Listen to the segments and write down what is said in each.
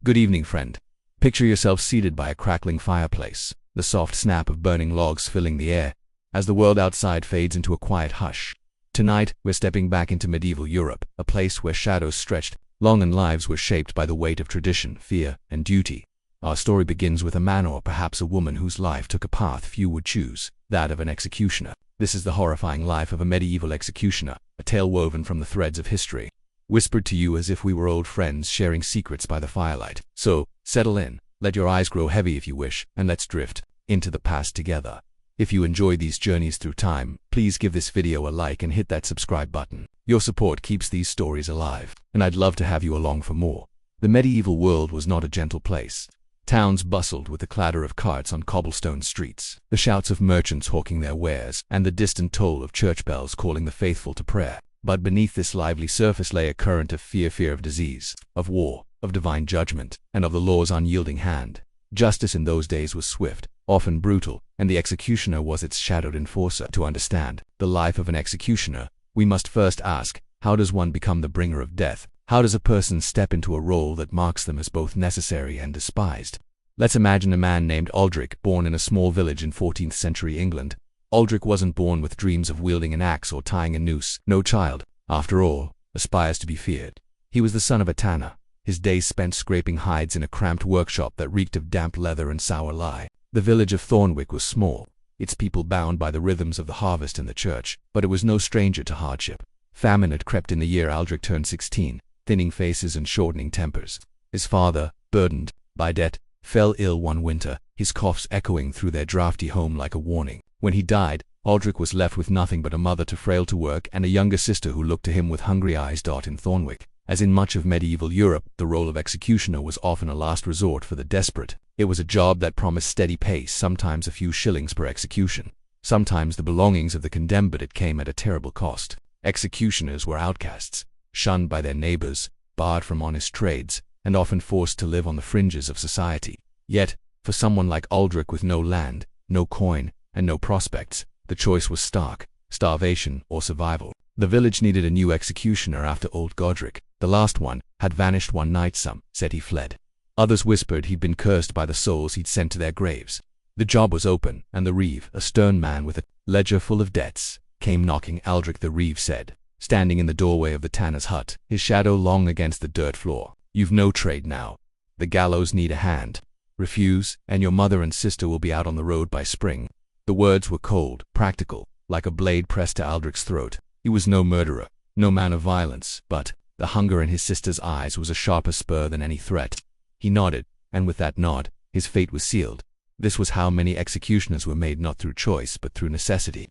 Good evening, friend. Picture yourself seated by a crackling fireplace, the soft snap of burning logs filling the air, as the world outside fades into a quiet hush. Tonight, we're stepping back into medieval Europe, a place where shadows stretched long and lives were shaped by the weight of tradition, fear, and duty. Our story begins with a man or perhaps a woman whose life took a path few would choose, that of an executioner. This is the horrifying life of a medieval executioner, a tale woven from the threads of history, whispered to you as if we were old friends sharing secrets by the firelight. So, settle in, let your eyes grow heavy if you wish, and let's drift into the past together. If you enjoy these journeys through time, please give this video a like and hit that subscribe button. Your support keeps these stories alive, and I'd love to have you along for more. The medieval world was not a gentle place. Towns bustled with the clatter of carts on cobblestone streets, the shouts of merchants hawking their wares, and the distant toll of church bells calling the faithful to prayer. But beneath this lively surface lay a current of fear of disease, of war, of divine judgment, and of the law's unyielding hand. Justice in those days was swift, often brutal, and the executioner was its shadowed enforcer. To understand the life of an executioner, we must first ask, how does one become the bringer of death? How does a person step into a role that marks them as both necessary and despised? Let's imagine a man named Aldrich, born in a small village in 14th century England. Aldrich wasn't born with dreams of wielding an axe or tying a noose. No child, after all, aspires to be feared. He was the son of a tanner, his days spent scraping hides in a cramped workshop that reeked of damp leather and sour lye. The village of Thornwick was small, its people bound by the rhythms of the harvest and the church, but it was no stranger to hardship. Famine had crept in the year Aldrich turned 16, thinning faces and shortening tempers. His father, burdened by debt, fell ill one winter, his coughs echoing through their drafty home like a warning. When he died, Aldrich was left with nothing but a mother too frail to work and a younger sister who looked to him with hungry eyes. In Thornwick, as in much of medieval Europe, the role of executioner was often a last resort for the desperate. It was a job that promised steady pace, sometimes a few shillings per execution, sometimes the belongings of the condemned, but it came at a terrible cost. Executioners were outcasts, shunned by their neighbors, barred from honest trades, and often forced to live on the fringes of society. Yet, for someone like Aldrich with no land, no coin, and no prospects, the choice was stark: starvation or survival. The village needed a new executioner after old Godric, the last one, had vanished one night. Some said he fled. Others whispered he'd been cursed by the souls he'd sent to their graves. The job was open, and the reeve, a stern man with a ledger full of debts, came knocking. Aldrich, the reeve said, standing in the doorway of the tanner's hut, his shadow long against the dirt floor. You've no trade now. The gallows need a hand. Refuse, and your mother and sister will be out on the road by spring. The words were cold, practical, like a blade pressed to Aldrich's throat. He was no murderer, no man of violence, but the hunger in his sister's eyes was a sharper spur than any threat. He nodded, and with that nod, his fate was sealed. This was how many executioners were made, not through choice but through necessity.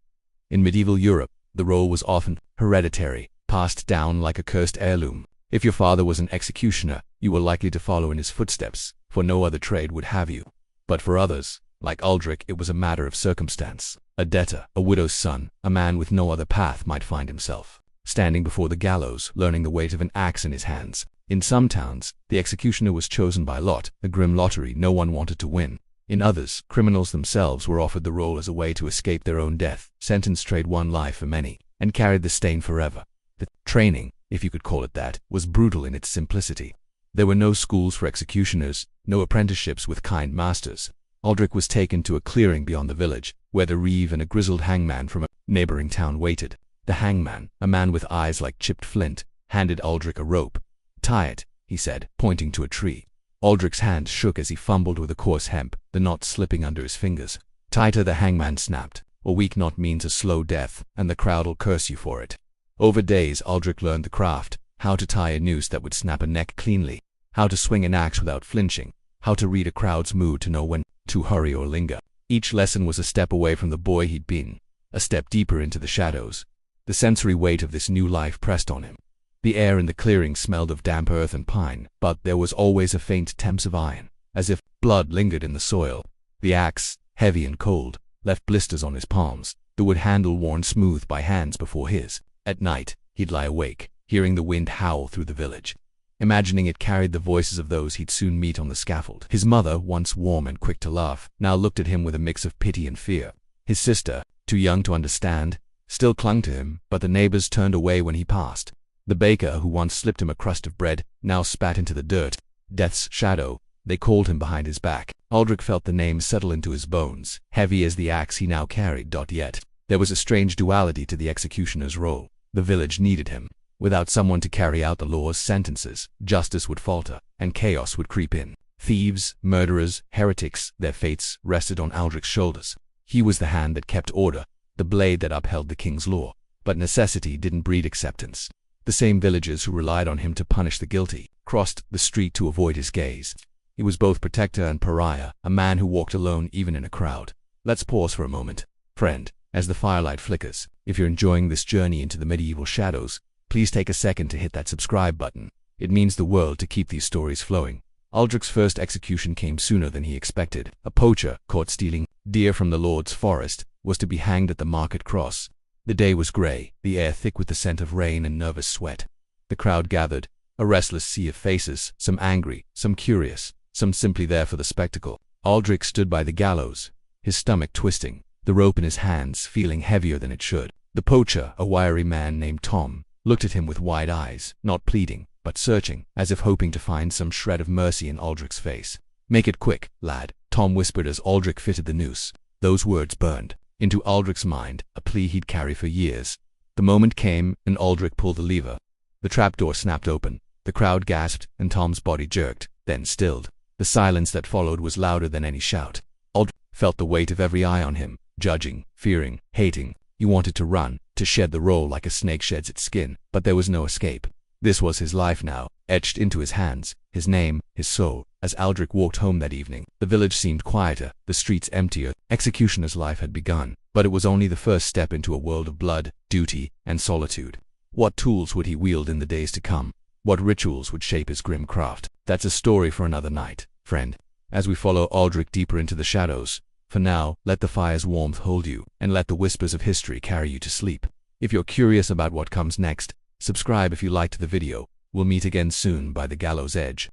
In medieval Europe, the role was often hereditary, passed down like a cursed heirloom. If your father was an executioner, you were likely to follow in his footsteps, for no other trade would have you. But for others, like Aldrich, it was a matter of circumstance. A debtor, a widow's son, a man with no other path might find himself standing before the gallows, learning the weight of an axe in his hands. In some towns, the executioner was chosen by lot, a grim lottery no one wanted to win. In others, criminals themselves were offered the role as a way to escape their own death. Sentence trade one life for many, and carried the stain forever. The training, if you could call it that, was brutal in its simplicity. There were no schools for executioners, no apprenticeships with kind masters. Aldrich was taken to a clearing beyond the village, where the reeve and a grizzled hangman from a neighboring town waited. The hangman, a man with eyes like chipped flint, handed Aldrich a rope. Tie it, he said, pointing to a tree. Aldrich's hand shook as he fumbled with a coarse hemp, the knot slipping under his fingers. Tighter, the hangman snapped. A weak knot means a slow death, and the crowd'll curse you for it. Over days, Aldrich learned the craft: how to tie a noose that would snap a neck cleanly, how to swing an axe without flinching, how to read a crowd's mood to know when to hurry or linger. Each lesson was a step away from the boy he'd been, a step deeper into the shadows. The sensory weight of this new life pressed on him. The air in the clearing smelled of damp earth and pine, but there was always a faint taint of iron, as if blood lingered in the soil. The axe, heavy and cold, left blisters on his palms, the wood handle worn smooth by hands before his. At night, he'd lie awake, hearing the wind howl through the village, imagining it carried the voices of those he'd soon meet on the scaffold. His mother, once warm and quick to laugh, now looked at him with a mix of pity and fear. His sister, too young to understand, still clung to him, but the neighbors turned away when he passed. The baker, who once slipped him a crust of bread, now spat into the dirt. Death's shadow, they called him behind his back. Aldrich felt the name settle into his bones, heavy as the axe he now carried. Yet, there was a strange duality to the executioner's role. The village needed him. Without someone to carry out the law's sentences, justice would falter, and chaos would creep in. Thieves, murderers, heretics, their fates rested on Aldrich's shoulders. He was the hand that kept order, the blade that upheld the king's law. But necessity didn't breed acceptance. The same villagers who relied on him to punish the guilty crossed the street to avoid his gaze. He was both protector and pariah, a man who walked alone even in a crowd. Let's pause for a moment, friend, as the firelight flickers. If you're enjoying this journey into the medieval shadows, please take a second to hit that subscribe button. It means the world to keep these stories flowing. Aldrich's first execution came sooner than he expected. A poacher, caught stealing deer from the Lord's forest, was to be hanged at the market cross. The day was grey, the air thick with the scent of rain and nervous sweat. The crowd gathered, a restless sea of faces, some angry, some curious, some simply there for the spectacle. Aldrich stood by the gallows, his stomach twisting, the rope in his hands feeling heavier than it should. The poacher, a wiry man named Tom, looked at him with wide eyes, not pleading, but searching, as if hoping to find some shred of mercy in Aldrich's face. "Make it quick, lad," Tom whispered as Aldrich fitted the noose. Those words burned into Aldrich's mind, a plea he'd carry for years. The moment came, and Aldrich pulled the lever. The trapdoor snapped open. The crowd gasped, and Tom's body jerked, then stilled. The silence that followed was louder than any shout. Aldrich felt the weight of every eye on him, judging, fearing, hating. He wanted to run, to shed the roll like a snake sheds its skin, but there was no escape. This was his life now, etched into his hands, his name, his soul. As Aldrich walked home that evening, the village seemed quieter, the streets emptier. Executioner's life had begun, but it was only the first step into a world of blood, duty, and solitude. What tools would he wield in the days to come? What rituals would shape his grim craft? That's a story for another night, friend. As we follow Aldrich deeper into the shadows, for now, let the fire's warmth hold you, and let the whispers of history carry you to sleep. If you're curious about what comes next, subscribe if you liked the video. We'll meet again soon by the gallows edge.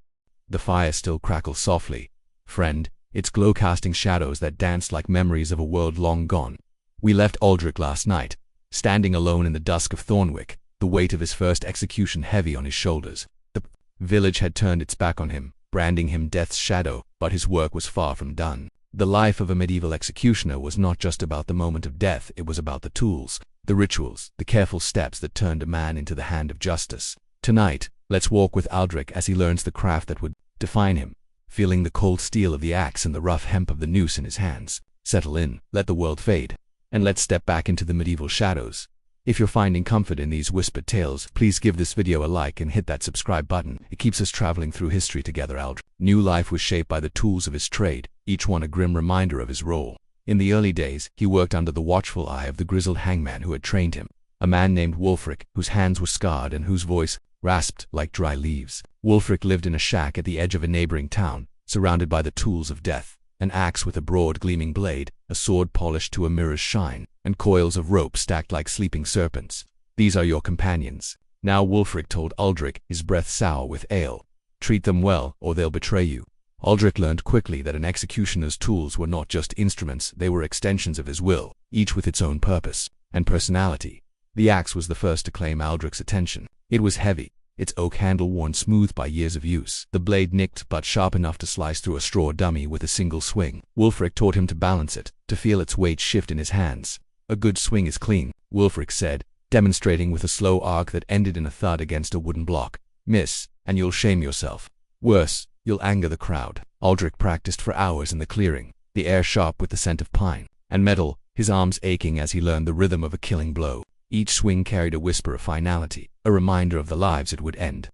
The fire still crackles softly. Friend, its glow casting shadows that danced like memories of a world long gone. We left Aldrich last night, standing alone in the dusk of Thornwick, the weight of his first execution heavy on his shoulders. The village had turned its back on him, branding him Death's shadow, but his work was far from done. The life of a medieval executioner was not just about the moment of death, it was about the tools, the rituals, the careful steps that turned a man into the hand of justice. Tonight, let's walk with Aldrich as he learns the craft that would define him, feeling the cold steel of the axe and the rough hemp of the noose in his hands. Settle in, let the world fade, and let's step back into the medieval shadows. If you're finding comfort in these whispered tales, please give this video a like and hit that subscribe button. It keeps us traveling through history together. Aldrich's new life was shaped by the tools of his trade, each one a grim reminder of his role. In the early days, he worked under the watchful eye of the grizzled hangman who had trained him, a man named Wulfric, whose hands were scarred and whose voice rasped like dry leaves. Wulfric lived in a shack at the edge of a neighboring town, surrounded by the tools of death, an axe with a broad gleaming blade, a sword polished to a mirror's shine, and coils of rope stacked like sleeping serpents. "These are your companions." Now Wulfric told Aldrich, his breath sour with ale. "Treat them well, or they'll betray you." Aldrich learned quickly that an executioner's tools were not just instruments, they were extensions of his will, each with its own purpose and personality. The axe was the first to claim Aldrich's attention. It was heavy, its oak handle worn smooth by years of use, the blade nicked but sharp enough to slice through a straw dummy with a single swing. Wulfric taught him to balance it, to feel its weight shift in his hands. "A good swing is clean," Wulfric said, demonstrating with a slow arc that ended in a thud against a wooden block. "Miss, and you'll shame yourself. Worse, you'll anger the crowd." Aldrich practiced for hours in the clearing, the air sharp with the scent of pine and metal, his arms aching as he learned the rhythm of a killing blow. Each swing carried a whisper of finality, a reminder of the lives it would end.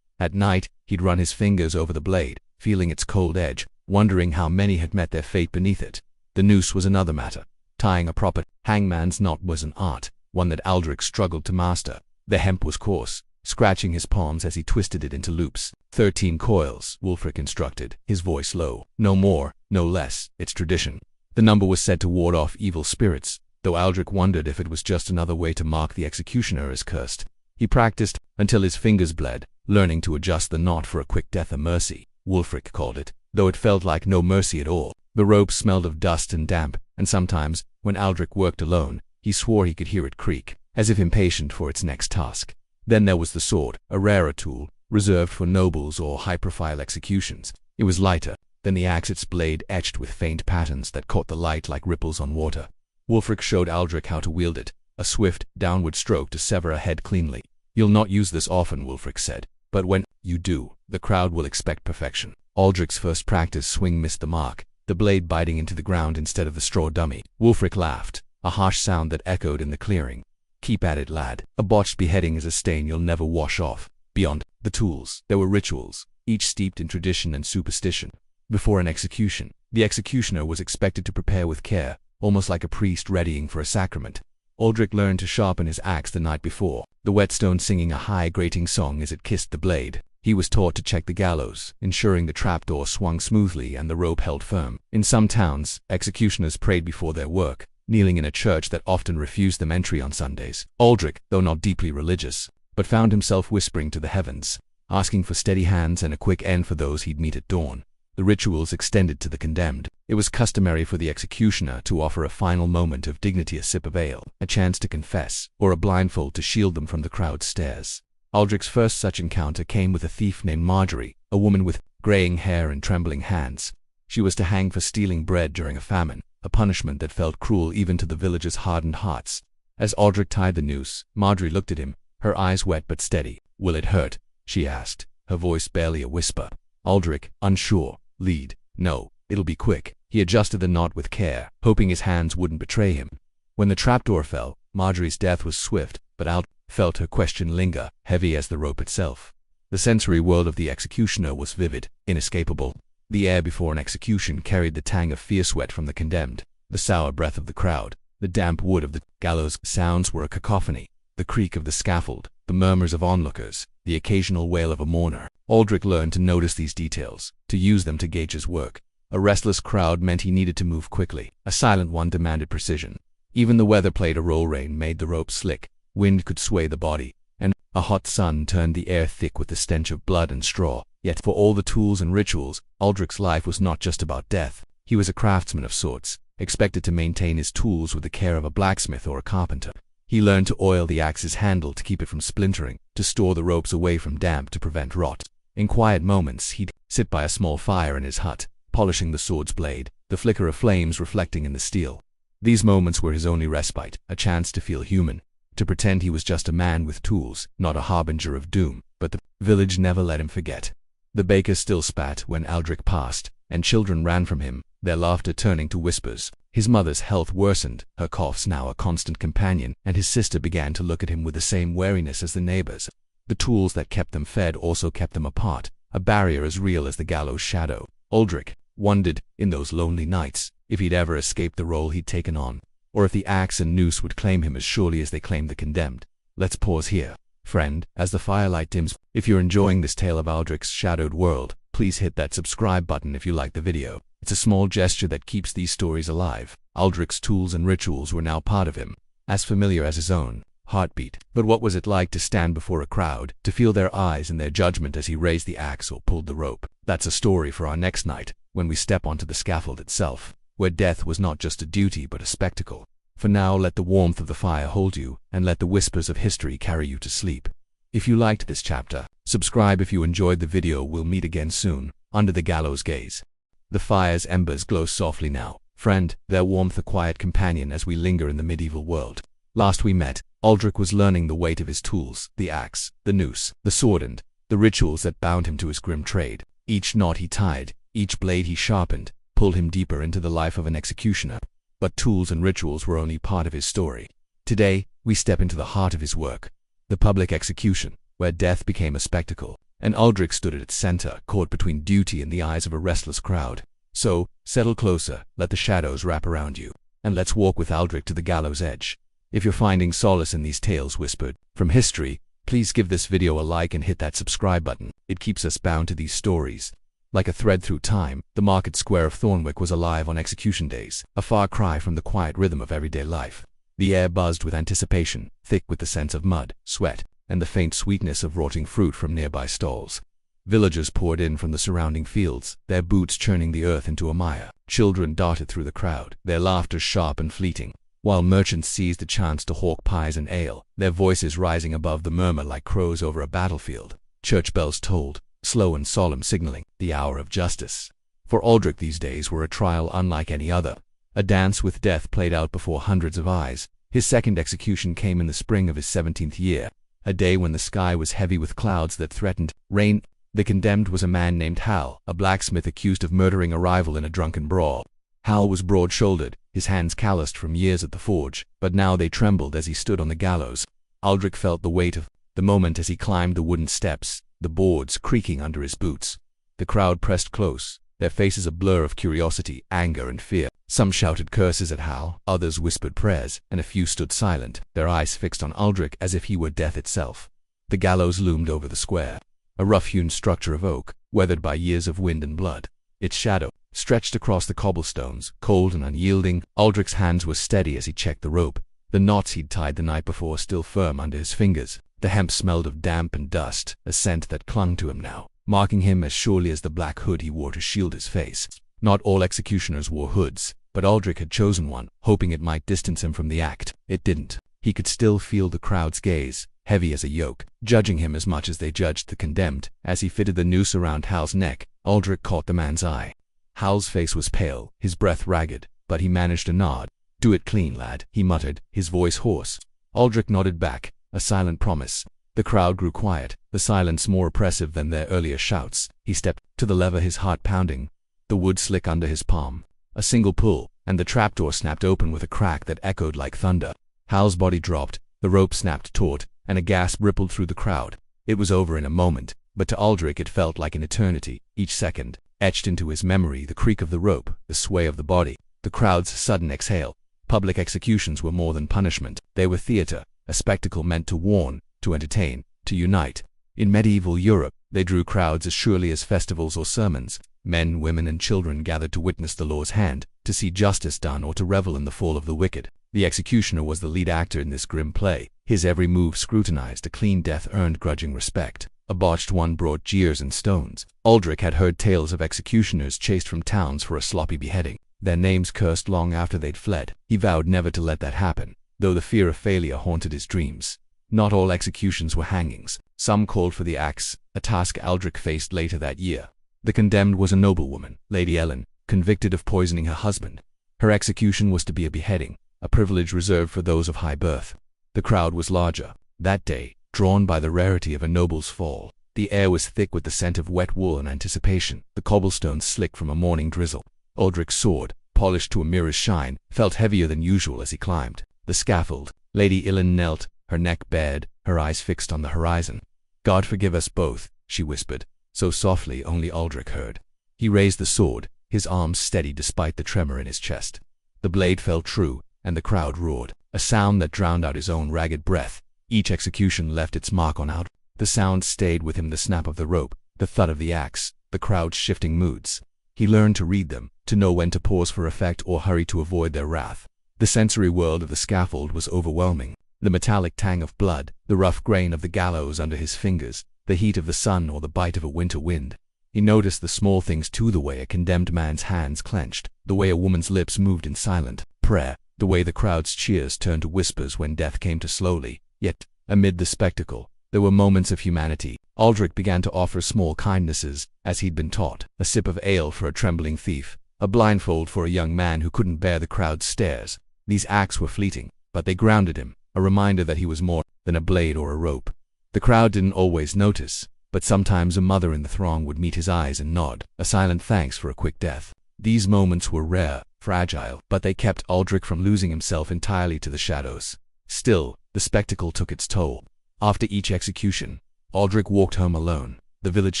At night, he'd run his fingers over the blade, feeling its cold edge, wondering how many had met their fate beneath it. The noose was another matter. Tying a proper hangman's knot was an art, one that Aldrich struggled to master. The hemp was coarse, scratching his palms as he twisted it into loops. 13 coils, Wulfric instructed, his voice low. "No more, no less, it's tradition." The number was said to ward off evil spirits, though Aldrich wondered if it was just another way to mark the executioner as cursed. He practiced until his fingers bled, learning to adjust the knot for a quick death, a mercy, Wulfric called it, though it felt like no mercy at all. The rope smelled of dust and damp, and sometimes, when Aldrich worked alone, he swore he could hear it creak, as if impatient for its next task. Then there was the sword, a rarer tool, reserved for nobles or high-profile executions. It was lighter than the axe, its blade etched with faint patterns that caught the light like ripples on water. Wulfric showed Aldrich how to wield it, a swift, downward stroke to sever a head cleanly. "You'll not use this often," Wulfric said, "but when you do, the crowd will expect perfection." Aldrich's first practice swing missed the mark, the blade biting into the ground instead of the straw dummy. Wulfric laughed, a harsh sound that echoed in the clearing. "Keep at it, lad. A botched beheading is a stain you'll never wash off." Beyond the tools, there were rituals, each steeped in tradition and superstition. Before an execution, the executioner was expected to prepare with care, almost like a priest readying for a sacrament. Aldrich learned to sharpen his axe the night before, the whetstone singing a high, grating song as it kissed the blade. He was taught to check the gallows, ensuring the trapdoor swung smoothly and the rope held firm. In some towns, executioners prayed before their work, kneeling in a church that often refused them entry on Sundays. Aldrich, though not deeply religious, but found himself whispering to the heavens, asking for steady hands and a quick end for those he'd meet at dawn. The rituals extended to the condemned. It was customary for the executioner to offer a final moment of dignity, a sip of ale, a chance to confess, or a blindfold to shield them from the crowd's stares. Aldrich's first such encounter came with a thief named Marjorie, a woman with graying hair and trembling hands. She was to hang for stealing bread during a famine, a punishment that felt cruel even to the villagers' hardened hearts. As Aldrich tied the noose, Marjorie looked at him, her eyes wet but steady. "Will it hurt?" she asked, her voice barely a whisper. Aldrich, unsure, "Lead. No, it'll be quick." He adjusted the knot with care, hoping his hands wouldn't betray him. When the trapdoor fell, Marjorie's death was swift, but Aldrich felt her question linger, heavy as the rope itself. The sensory world of the executioner was vivid, inescapable. The air before an execution carried the tang of fierce sweat from the condemned, the sour breath of the crowd, the damp wood of the gallows. Sounds were a cacophony, the creak of the scaffold, the murmurs of onlookers, the occasional wail of a mourner. Aldrich learned to notice these details, to use them to gauge his work. A restless crowd meant he needed to move quickly. A silent one demanded precision. Even the weather played a role. Rain made the rope slick, wind could sway the body, and a hot sun turned the air thick with the stench of blood and straw. Yet for all the tools and rituals, Aldrich's life was not just about death. He was a craftsman of sorts, expected to maintain his tools with the care of a blacksmith or a carpenter. He learned to oil the axe's handle to keep it from splintering, to store the ropes away from damp to prevent rot. In quiet moments, he'd sit by a small fire in his hut, polishing the sword's blade, the flicker of flames reflecting in the steel. These moments were his only respite, a chance to feel human, to pretend he was just a man with tools, not a harbinger of doom. But the village never let him forget. The baker still spat when Aldrich passed, and children ran from him, their laughter turning to whispers. His mother's health worsened, her coughs now a constant companion, and his sister began to look at him with the same wariness as the neighbors. The tools that kept them fed also kept them apart, a barrier as real as the gallows shadow. Aldrich wondered, in those lonely nights, if he'd ever escape the role he'd taken on, or if the axe and noose would claim him as surely as they claimed the condemned. Let's pause here, friend, as the firelight dims. If you're enjoying this tale of Aldrich's shadowed world, please hit that subscribe button if you like the video. It's a small gesture that keeps these stories alive. Aldrich's tools and rituals were now part of him, as familiar as his own heartbeat. But what was it like to stand before a crowd, to feel their eyes and their judgment as he raised the axe or pulled the rope? That's a story for our next night, when we step onto the scaffold itself, where death was not just a duty but a spectacle. For now, let the warmth of the fire hold you, and let the whispers of history carry you to sleep. If you liked this chapter, subscribe if you enjoyed the video. We'll meet again soon, under the gallows gaze. The fire's embers glow softly now, friend, their warmth a quiet companion as we linger in the medieval world. Last we met, Aldrich was learning the weight of his tools, the axe, the noose, the sword, and the rituals that bound him to his grim trade. Each knot he tied, each blade he sharpened, pulled him deeper into the life of an executioner. But tools and rituals were only part of his story. Today, we step into the heart of his work, the public execution, where death became a spectacle, and Aldrich stood at its center, caught between duty and the eyes of a restless crowd. So, settle closer, let the shadows wrap around you, and let's walk with Aldrich to the gallows edge. If you're finding solace in these tales whispered from history, please give this video a like and hit that subscribe button. It keeps us bound to these stories. Like a thread through time, the market square of Thornwick was alive on execution days, a far cry from the quiet rhythm of everyday life. The air buzzed with anticipation, thick with the scent of mud, sweat, and the faint sweetness of rotting fruit from nearby stalls. Villagers poured in from the surrounding fields, their boots churning the earth into a mire. Children darted through the crowd, their laughter sharp and fleeting, while merchants seized the chance to hawk pies and ale, their voices rising above the murmur like crows over a battlefield. Church bells tolled, slow and solemn, signaling the hour of justice. For Aldrich these days were a trial unlike any other, a dance with death played out before hundreds of eyes. His second execution came in the spring of his 17th year, a day when the sky was heavy with clouds that threatened rain. The condemned was a man named Hal, a blacksmith accused of murdering a rival in a drunken brawl. Hal was broad-shouldered, his hands calloused from years at the forge, but now they trembled as he stood on the gallows. Aldrich felt the weight of the moment as he climbed the wooden steps, the boards creaking under his boots. The crowd pressed close, their faces a blur of curiosity, anger, and fear. Some shouted curses at Hal, others whispered prayers, and a few stood silent, their eyes fixed on Aldrich as if he were death itself. The gallows loomed over the square, a rough-hewn structure of oak, weathered by years of wind and blood. Its shadow stretched across the cobblestones, cold and unyielding. Aldrich's hands were steady as he checked the rope, the knots he'd tied the night before still firm under his fingers. The hemp smelled of damp and dust, a scent that clung to him now, marking him as surely as the black hood he wore to shield his face. Not all executioners wore hoods, but Aldrich had chosen one, hoping it might distance him from the act. It didn't. He could still feel the crowd's gaze, heavy as a yoke, judging him as much as they judged the condemned. As he fitted the noose around Hal's neck, Aldrich caught the man's eye. Hal's face was pale, his breath ragged, but he managed a nod. "Do it clean, lad," he muttered, his voice hoarse. Aldrich nodded back, a silent promise. The crowd grew quiet, the silence more oppressive than their earlier shouts. He stepped to the lever, his heart pounding, the wood slick under his palm. A single pull, and the trapdoor snapped open with a crack that echoed like thunder. Hal's body dropped, the rope snapped taut, and a gasp rippled through the crowd. It was over in a moment, but to Aldrich it felt like an eternity. Each second etched into his memory the creak of the rope, the sway of the body, the crowd's sudden exhale. Public executions were more than punishment. They were theater, a spectacle meant to warn, to entertain, to unite. In medieval Europe, they drew crowds as surely as festivals or sermons. Men, women, and children gathered to witness the law's hand, to see justice done or to revel in the fall of the wicked. The executioner was the lead actor in this grim play. His every move scrutinized. A clean death earned grudging respect. A botched one brought jeers and stones. Aldrich had heard tales of executioners chased from towns for a sloppy beheading, their names cursed long after they'd fled. He vowed never to let that happen, though the fear of failure haunted his dreams. Not all executions were hangings. Some called for the axe, a task Aldrich faced later that year. The condemned was a noblewoman, Lady Ellen, convicted of poisoning her husband. Her execution was to be a beheading, a privilege reserved for those of high birth. The crowd was larger, that day, drawn by the rarity of a noble's fall. The air was thick with the scent of wet wool and anticipation, the cobblestones slick from a morning drizzle. Aldrich's sword, polished to a mirror's shine, felt heavier than usual as he climbed the scaffold. Lady Ellen knelt, her neck bared, her eyes fixed on the horizon. "God forgive us both," she whispered, so softly only Aldrich heard. He raised the sword, his arms steady despite the tremor in his chest. The blade fell true, and the crowd roared, a sound that drowned out his own ragged breath. Each execution left its mark on Aldrich. The sound stayed with him, the snap of the rope, the thud of the axe, the crowd's shifting moods. He learned to read them, to know when to pause for effect or hurry to avoid their wrath. The sensory world of the scaffold was overwhelming. The metallic tang of blood, the rough grain of the gallows under his fingers, the heat of the sun or the bite of a winter wind. He noticed the small things too, the way a condemned man's hands clenched, the way a woman's lips moved in silent prayer, the way the crowd's cheers turned to whispers when death came too slowly. Yet, amid the spectacle, there were moments of humanity. Aldrich began to offer small kindnesses, as he'd been taught. A sip of ale for a trembling thief, a blindfold for a young man who couldn't bear the crowd's stares. These acts were fleeting, but they grounded him, a reminder that he was more than a blade or a rope. The crowd didn't always notice, but sometimes a mother in the throng would meet his eyes and nod, a silent thanks for a quick death. These moments were rare, fragile, but they kept Aldrich from losing himself entirely to the shadows. Still, the spectacle took its toll. After each execution, Aldrich walked home alone, the village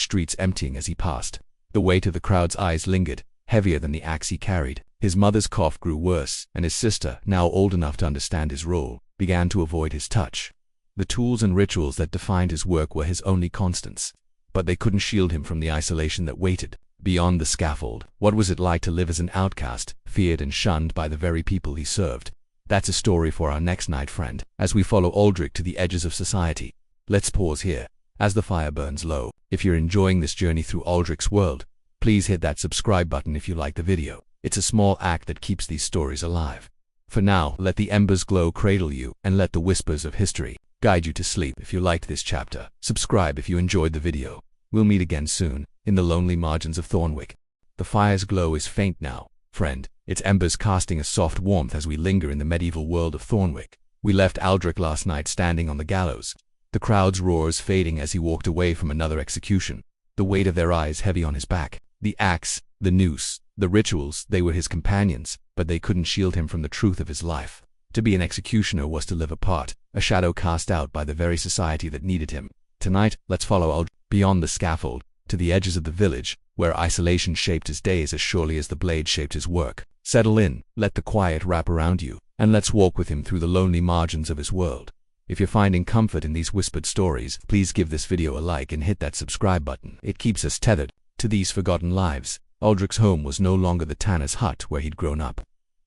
streets emptying as he passed. The weight of the crowd's eyes lingered, heavier than the axe he carried. His mother's cough grew worse, and his sister, now old enough to understand his role, began to avoid his touch. The tools and rituals that defined his work were his only constants, but they couldn't shield him from the isolation that waited beyond the scaffold. What was it like to live as an outcast, feared and shunned by the very people he served? That's a story for our next night, friend, as we follow Aldrich to the edges of society. Let's pause here, as the fire burns low. If you're enjoying this journey through Aldrich's world, please hit that subscribe button if you like the video. It's a small act that keeps these stories alive. For now, let the embers glow cradle you, and let the whispers of history guide you to sleep. If you liked this chapter, subscribe if you enjoyed the video. We'll meet again soon, in the lonely margins of Thornwick. The fire's glow is faint now, friend, its embers casting a soft warmth as we linger in the medieval world of Thornwick. We left Aldrich last night standing on the gallows, the crowd's roars fading as he walked away from another execution, the weight of their eyes heavy on his back. The axe, the noose, the rituals, they were his companions, but they couldn't shield him from the truth of his life. To be an executioner was to live apart, a shadow cast out by the very society that needed him. Tonight, let's follow Aldrich beyond the scaffold, to the edges of the village, where isolation shaped his days as surely as the blade shaped his work. Settle in, let the quiet wrap around you, and let's walk with him through the lonely margins of his world. If you're finding comfort in these whispered stories, please give this video a like and hit that subscribe button. It keeps us tethered to these forgotten lives. Aldrich's home was no longer the tanner's hut where he'd grown up.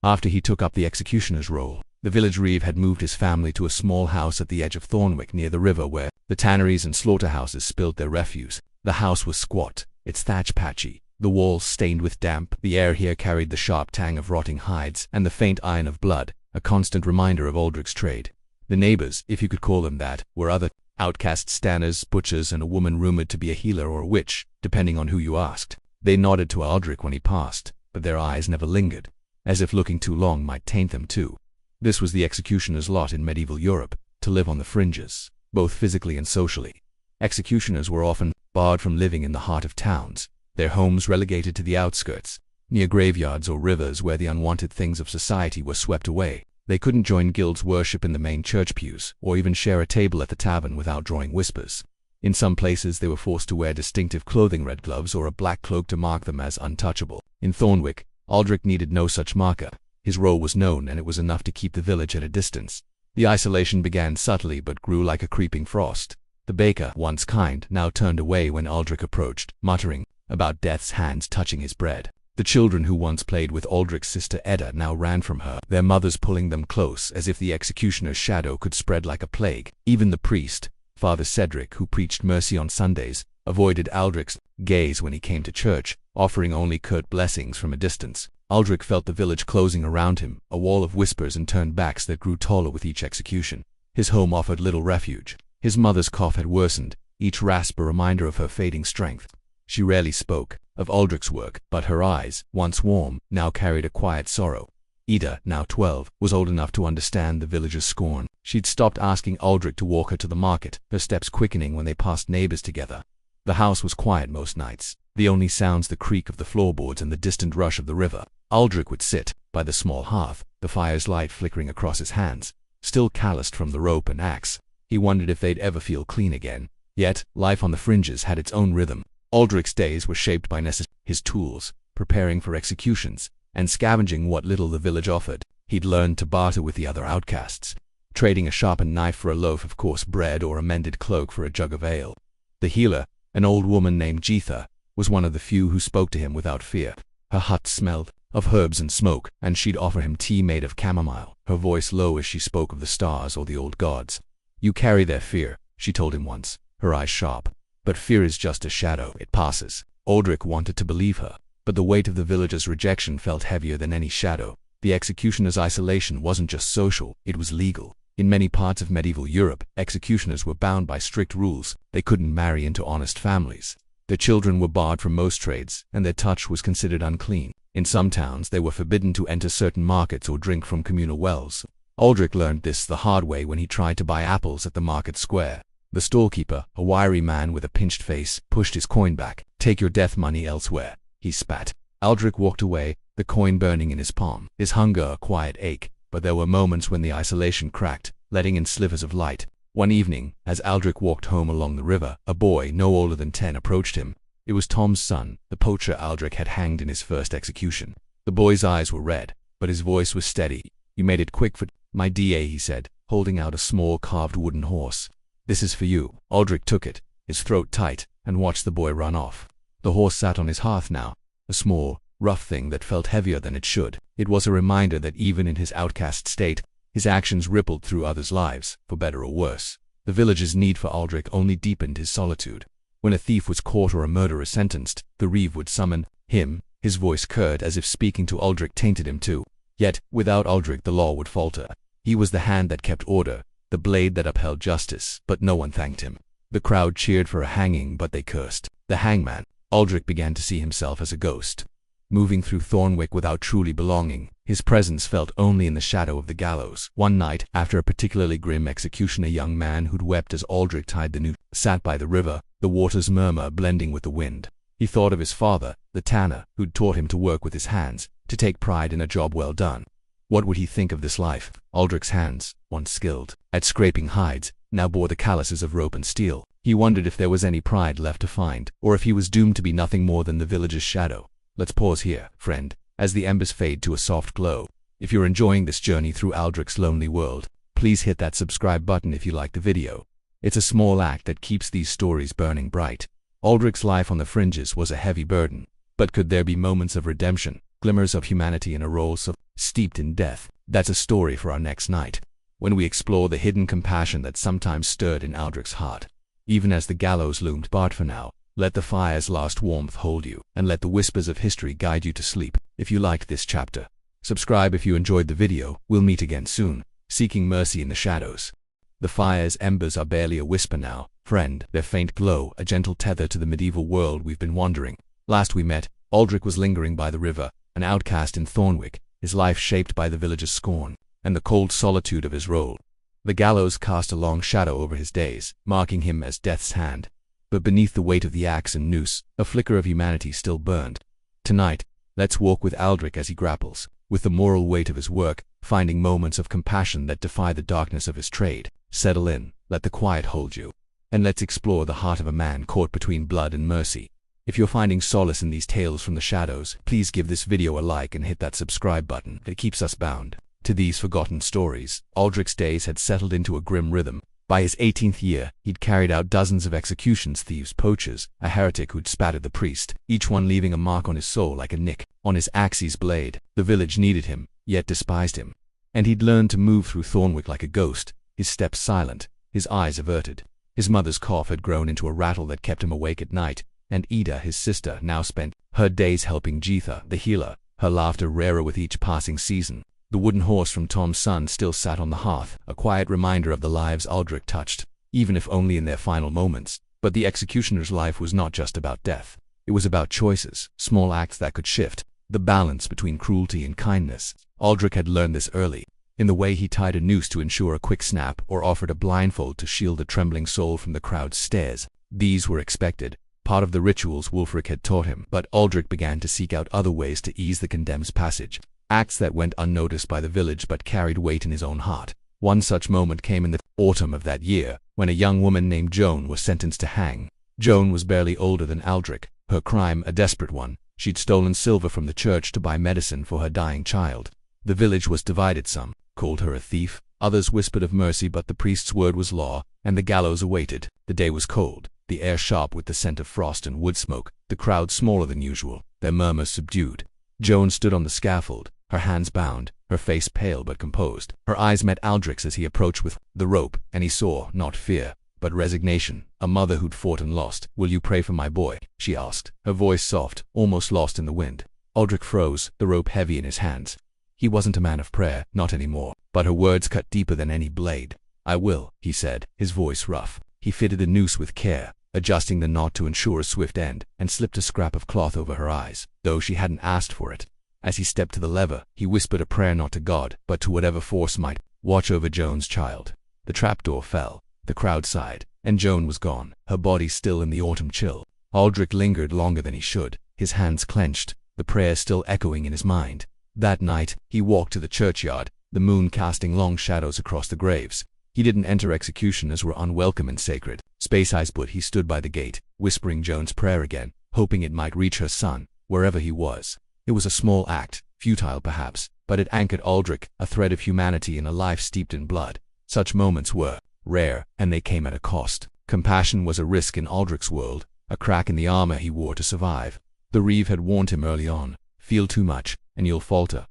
After he took up the executioner's role, the village reeve had moved his family to a small house at the edge of Thornwick near the river where the tanneries and slaughterhouses spilled their refuse. The house was squat, its thatch patchy, the walls stained with damp. The air here carried the sharp tang of rotting hides and the faint iron of blood, a constant reminder of Aldrich's trade. The neighbors, if you could call them that, were other outcast stanners, butchers, and a woman rumored to be a healer or a witch, depending on who you asked. They nodded to Aldrich when he passed, but their eyes never lingered, as if looking too long might taint them too. This was the executioner's lot in medieval Europe, to live on the fringes, both physically and socially. Executioners were often barred from living in the heart of towns, their homes relegated to the outskirts, near graveyards or rivers where the unwanted things of society were swept away. They couldn't join guilds worship in the main church pews, or even share a table at the tavern without drawing whispers. In some places they were forced to wear distinctive clothing, red gloves or a black cloak to mark them as untouchable. In Thornwick, Aldrich needed no such marker. His role was known, and it was enough to keep the village at a distance. The isolation began subtly but grew like a creeping frost. The baker, once kind, now turned away when Aldrich approached, muttering about death's hands touching his bread. The children who once played with Aldrich's sister Edda now ran from her, their mothers pulling them close as if the executioner's shadow could spread like a plague. Even the priest, Father Cedric, who preached mercy on Sundays, avoided Aldrich's gaze when he came to church, offering only curt blessings from a distance. Aldrich felt the village closing around him, a wall of whispers and turned backs that grew taller with each execution. His home offered little refuge. His mother's cough had worsened, each rasp a reminder of her fading strength. She rarely spoke of Aldrich's work, but her eyes, once warm, now carried a quiet sorrow. Ida, now 12, was old enough to understand the villagers' scorn. She'd stopped asking Aldrich to walk her to the market, her steps quickening when they passed neighbors together. The house was quiet most nights, the only sounds the creak of the floorboards and the distant rush of the river. Aldrich would sit by the small hearth, the fire's light flickering across his hands, still calloused from the rope and axe. He wondered if they'd ever feel clean again. Yet, life on the fringes had its own rhythm. Aldrich's days were shaped by his tools, preparing for executions, and scavenging what little the village offered. He'd learned to barter with the other outcasts, trading a sharpened knife for a loaf of coarse bread or a mended cloak for a jug of ale. The healer, an old woman named Jetha, was one of the few who spoke to him without fear. Her hut smelled of herbs and smoke, and she'd offer him tea made of chamomile, her voice low as she spoke of the stars or the old gods. "You carry their fear," she told him once, her eyes sharp. "But fear is just a shadow, it passes." Aldrich wanted to believe her, but the weight of the villagers' rejection felt heavier than any shadow. The executioner's isolation wasn't just social, it was legal. In many parts of medieval Europe, executioners were bound by strict rules. They couldn't marry into honest families. Their children were barred from most trades, and their touch was considered unclean. In some towns, they were forbidden to enter certain markets or drink from communal wells. Aldrich learned this the hard way when he tried to buy apples at the market square. The storekeeper, a wiry man with a pinched face, pushed his coin back. "Take your death money elsewhere," he spat. Aldrich walked away, the coin burning in his palm, his hunger a quiet ache. But there were moments when the isolation cracked, letting in slivers of light. One evening, as Aldrich walked home along the river, a boy no older than 10 approached him. It was Tom's son, the poacher Aldrich had hanged in his first execution. The boy's eyes were red, but his voice was steady. "You made it quick for my DA," he said, holding out a small carved wooden horse. "This is for you." Aldrich took it, his throat tight, and watched the boy run off. The horse sat on his hearth now, a small, rough thing that felt heavier than it should. It was a reminder that even in his outcast state, his actions rippled through others' lives, for better or worse. The villagers' need for Aldrich only deepened his solitude. When a thief was caught or a murderer sentenced, the reeve would summon him, his voice curt as if speaking to Aldrich tainted him too. Yet, without Aldrich the law would falter. He was the hand that kept order, the blade that upheld justice, but no one thanked him. The crowd cheered for a hanging, but they cursed the hangman. Aldrich began to see himself as a ghost, moving through Thornwick without truly belonging. His presence felt only in the shadow of the gallows. One night, after a particularly grim execution, a young man who'd wept as Aldrich tied the noose sat by the river, the water's murmur blending with the wind. He thought of his father, the tanner, who'd taught him to work with his hands, to take pride in a job well done. What would he think of this life? Aldrich's hands, once skilled at scraping hides, now bore the calluses of rope and steel. He wondered if there was any pride left to find, or if he was doomed to be nothing more than the village's shadow. Let's pause here, friend, as the embers fade to a soft glow. If you're enjoying this journey through Aldrich's lonely world, please hit that subscribe button if you like the video. It's a small act that keeps these stories burning bright. Aldrich's life on the fringes was a heavy burden, but could there be moments of redemption, glimmers of humanity in a role so steeped in death? That's a story for our next night, when we explore the hidden compassion that sometimes stirred in Aldrich's heart. Even as the gallows loomed, but for now, let the fire's last warmth hold you, and let the whispers of history guide you to sleep. If you liked this chapter, subscribe if you enjoyed the video. We'll meet again soon, seeking mercy in the shadows. The fire's embers are barely a whisper now, friend, their faint glow a gentle tether to the medieval world we've been wandering. Last we met, Aldrich was lingering by the river, an outcast in Thornwick, his life shaped by the village's scorn, and the cold solitude of his role. The gallows cast a long shadow over his days, marking him as death's hand. But beneath the weight of the axe and noose, a flicker of humanity still burned. Tonight, let's walk with Aldrich as he grapples with the moral weight of his work, finding moments of compassion that defy the darkness of his trade. Settle in, let the quiet hold you, and let's explore the heart of a man caught between blood and mercy. If you're finding solace in these tales from the shadows, please give this video a like and hit that subscribe button. It keeps us bound to these forgotten stories. Aldrich's days had settled into a grim rhythm. By his 18th year, he'd carried out dozens of executions, thieves, poachers, a heretic who'd spat at the priest, each one leaving a mark on his soul like a nick on his axe's blade. The village needed him, yet despised him. And he'd learned to move through Thornwick like a ghost, his steps silent, his eyes averted. His mother's cough had grown into a rattle that kept him awake at night, and Ida, his sister, now spent her days helping Jetha, the healer, her laughter rarer with each passing season. The wooden horse from Tom's son still sat on the hearth, a quiet reminder of the lives Aldrich touched, even if only in their final moments. But the executioner's life was not just about death. It was about choices, small acts that could shift the balance between cruelty and kindness. Aldrich had learned this early, in the way he tied a noose to ensure a quick snap or offered a blindfold to shield a trembling soul from the crowd's stares. These were expected, part of the rituals Wulfric had taught him, but Aldrich began to seek out other ways to ease the condemned's passage. Acts that went unnoticed by the village but carried weight in his own heart. One such moment came in the autumn of that year, when a young woman named Joan was sentenced to hang. Joan was barely older than Aldrich, her crime a desperate one. She'd stolen silver from the church to buy medicine for her dying child. The village was divided. Some called her a thief, others whispered of mercy, but the priest's word was law, and the gallows awaited. The day was cold, the air sharp with the scent of frost and wood smoke, the crowd smaller than usual, their murmurs subdued. Joan stood on the scaffold, her hands bound, her face pale but composed. Her eyes met Aldrich's as he approached with the rope, and he saw, not fear, but resignation. A mother who'd fought and lost. "Will you pray for my boy?" she asked, her voice soft, almost lost in the wind. Aldrich froze, the rope heavy in his hands. He wasn't a man of prayer, not anymore, but her words cut deeper than any blade. "I will," he said, his voice rough. He fitted the noose with care, adjusting the knot to ensure a swift end, and slipped a scrap of cloth over her eyes, though she hadn't asked for it. As he stepped to the lever, he whispered a prayer not to God, but to whatever force might watch over Joan's child. The trapdoor fell, the crowd sighed, and Joan was gone, her body still in the autumn chill. Aldrich lingered longer than he should, his hands clenched, the prayer still echoing in his mind. That night, he walked to the churchyard, the moon casting long shadows across the graves. He didn't enter execution as were unwelcome and sacred. Space-eyes, but he stood by the gate, whispering Joan's prayer again, hoping it might reach her son, wherever he was. It was a small act, futile perhaps, but it anchored Aldrich, a thread of humanity in a life steeped in blood. Such moments were rare, and they came at a cost. Compassion was a risk in Aldrich's world, a crack in the armor he wore to survive. The reeve had warned him early on, "Feel too much, and you'll falter,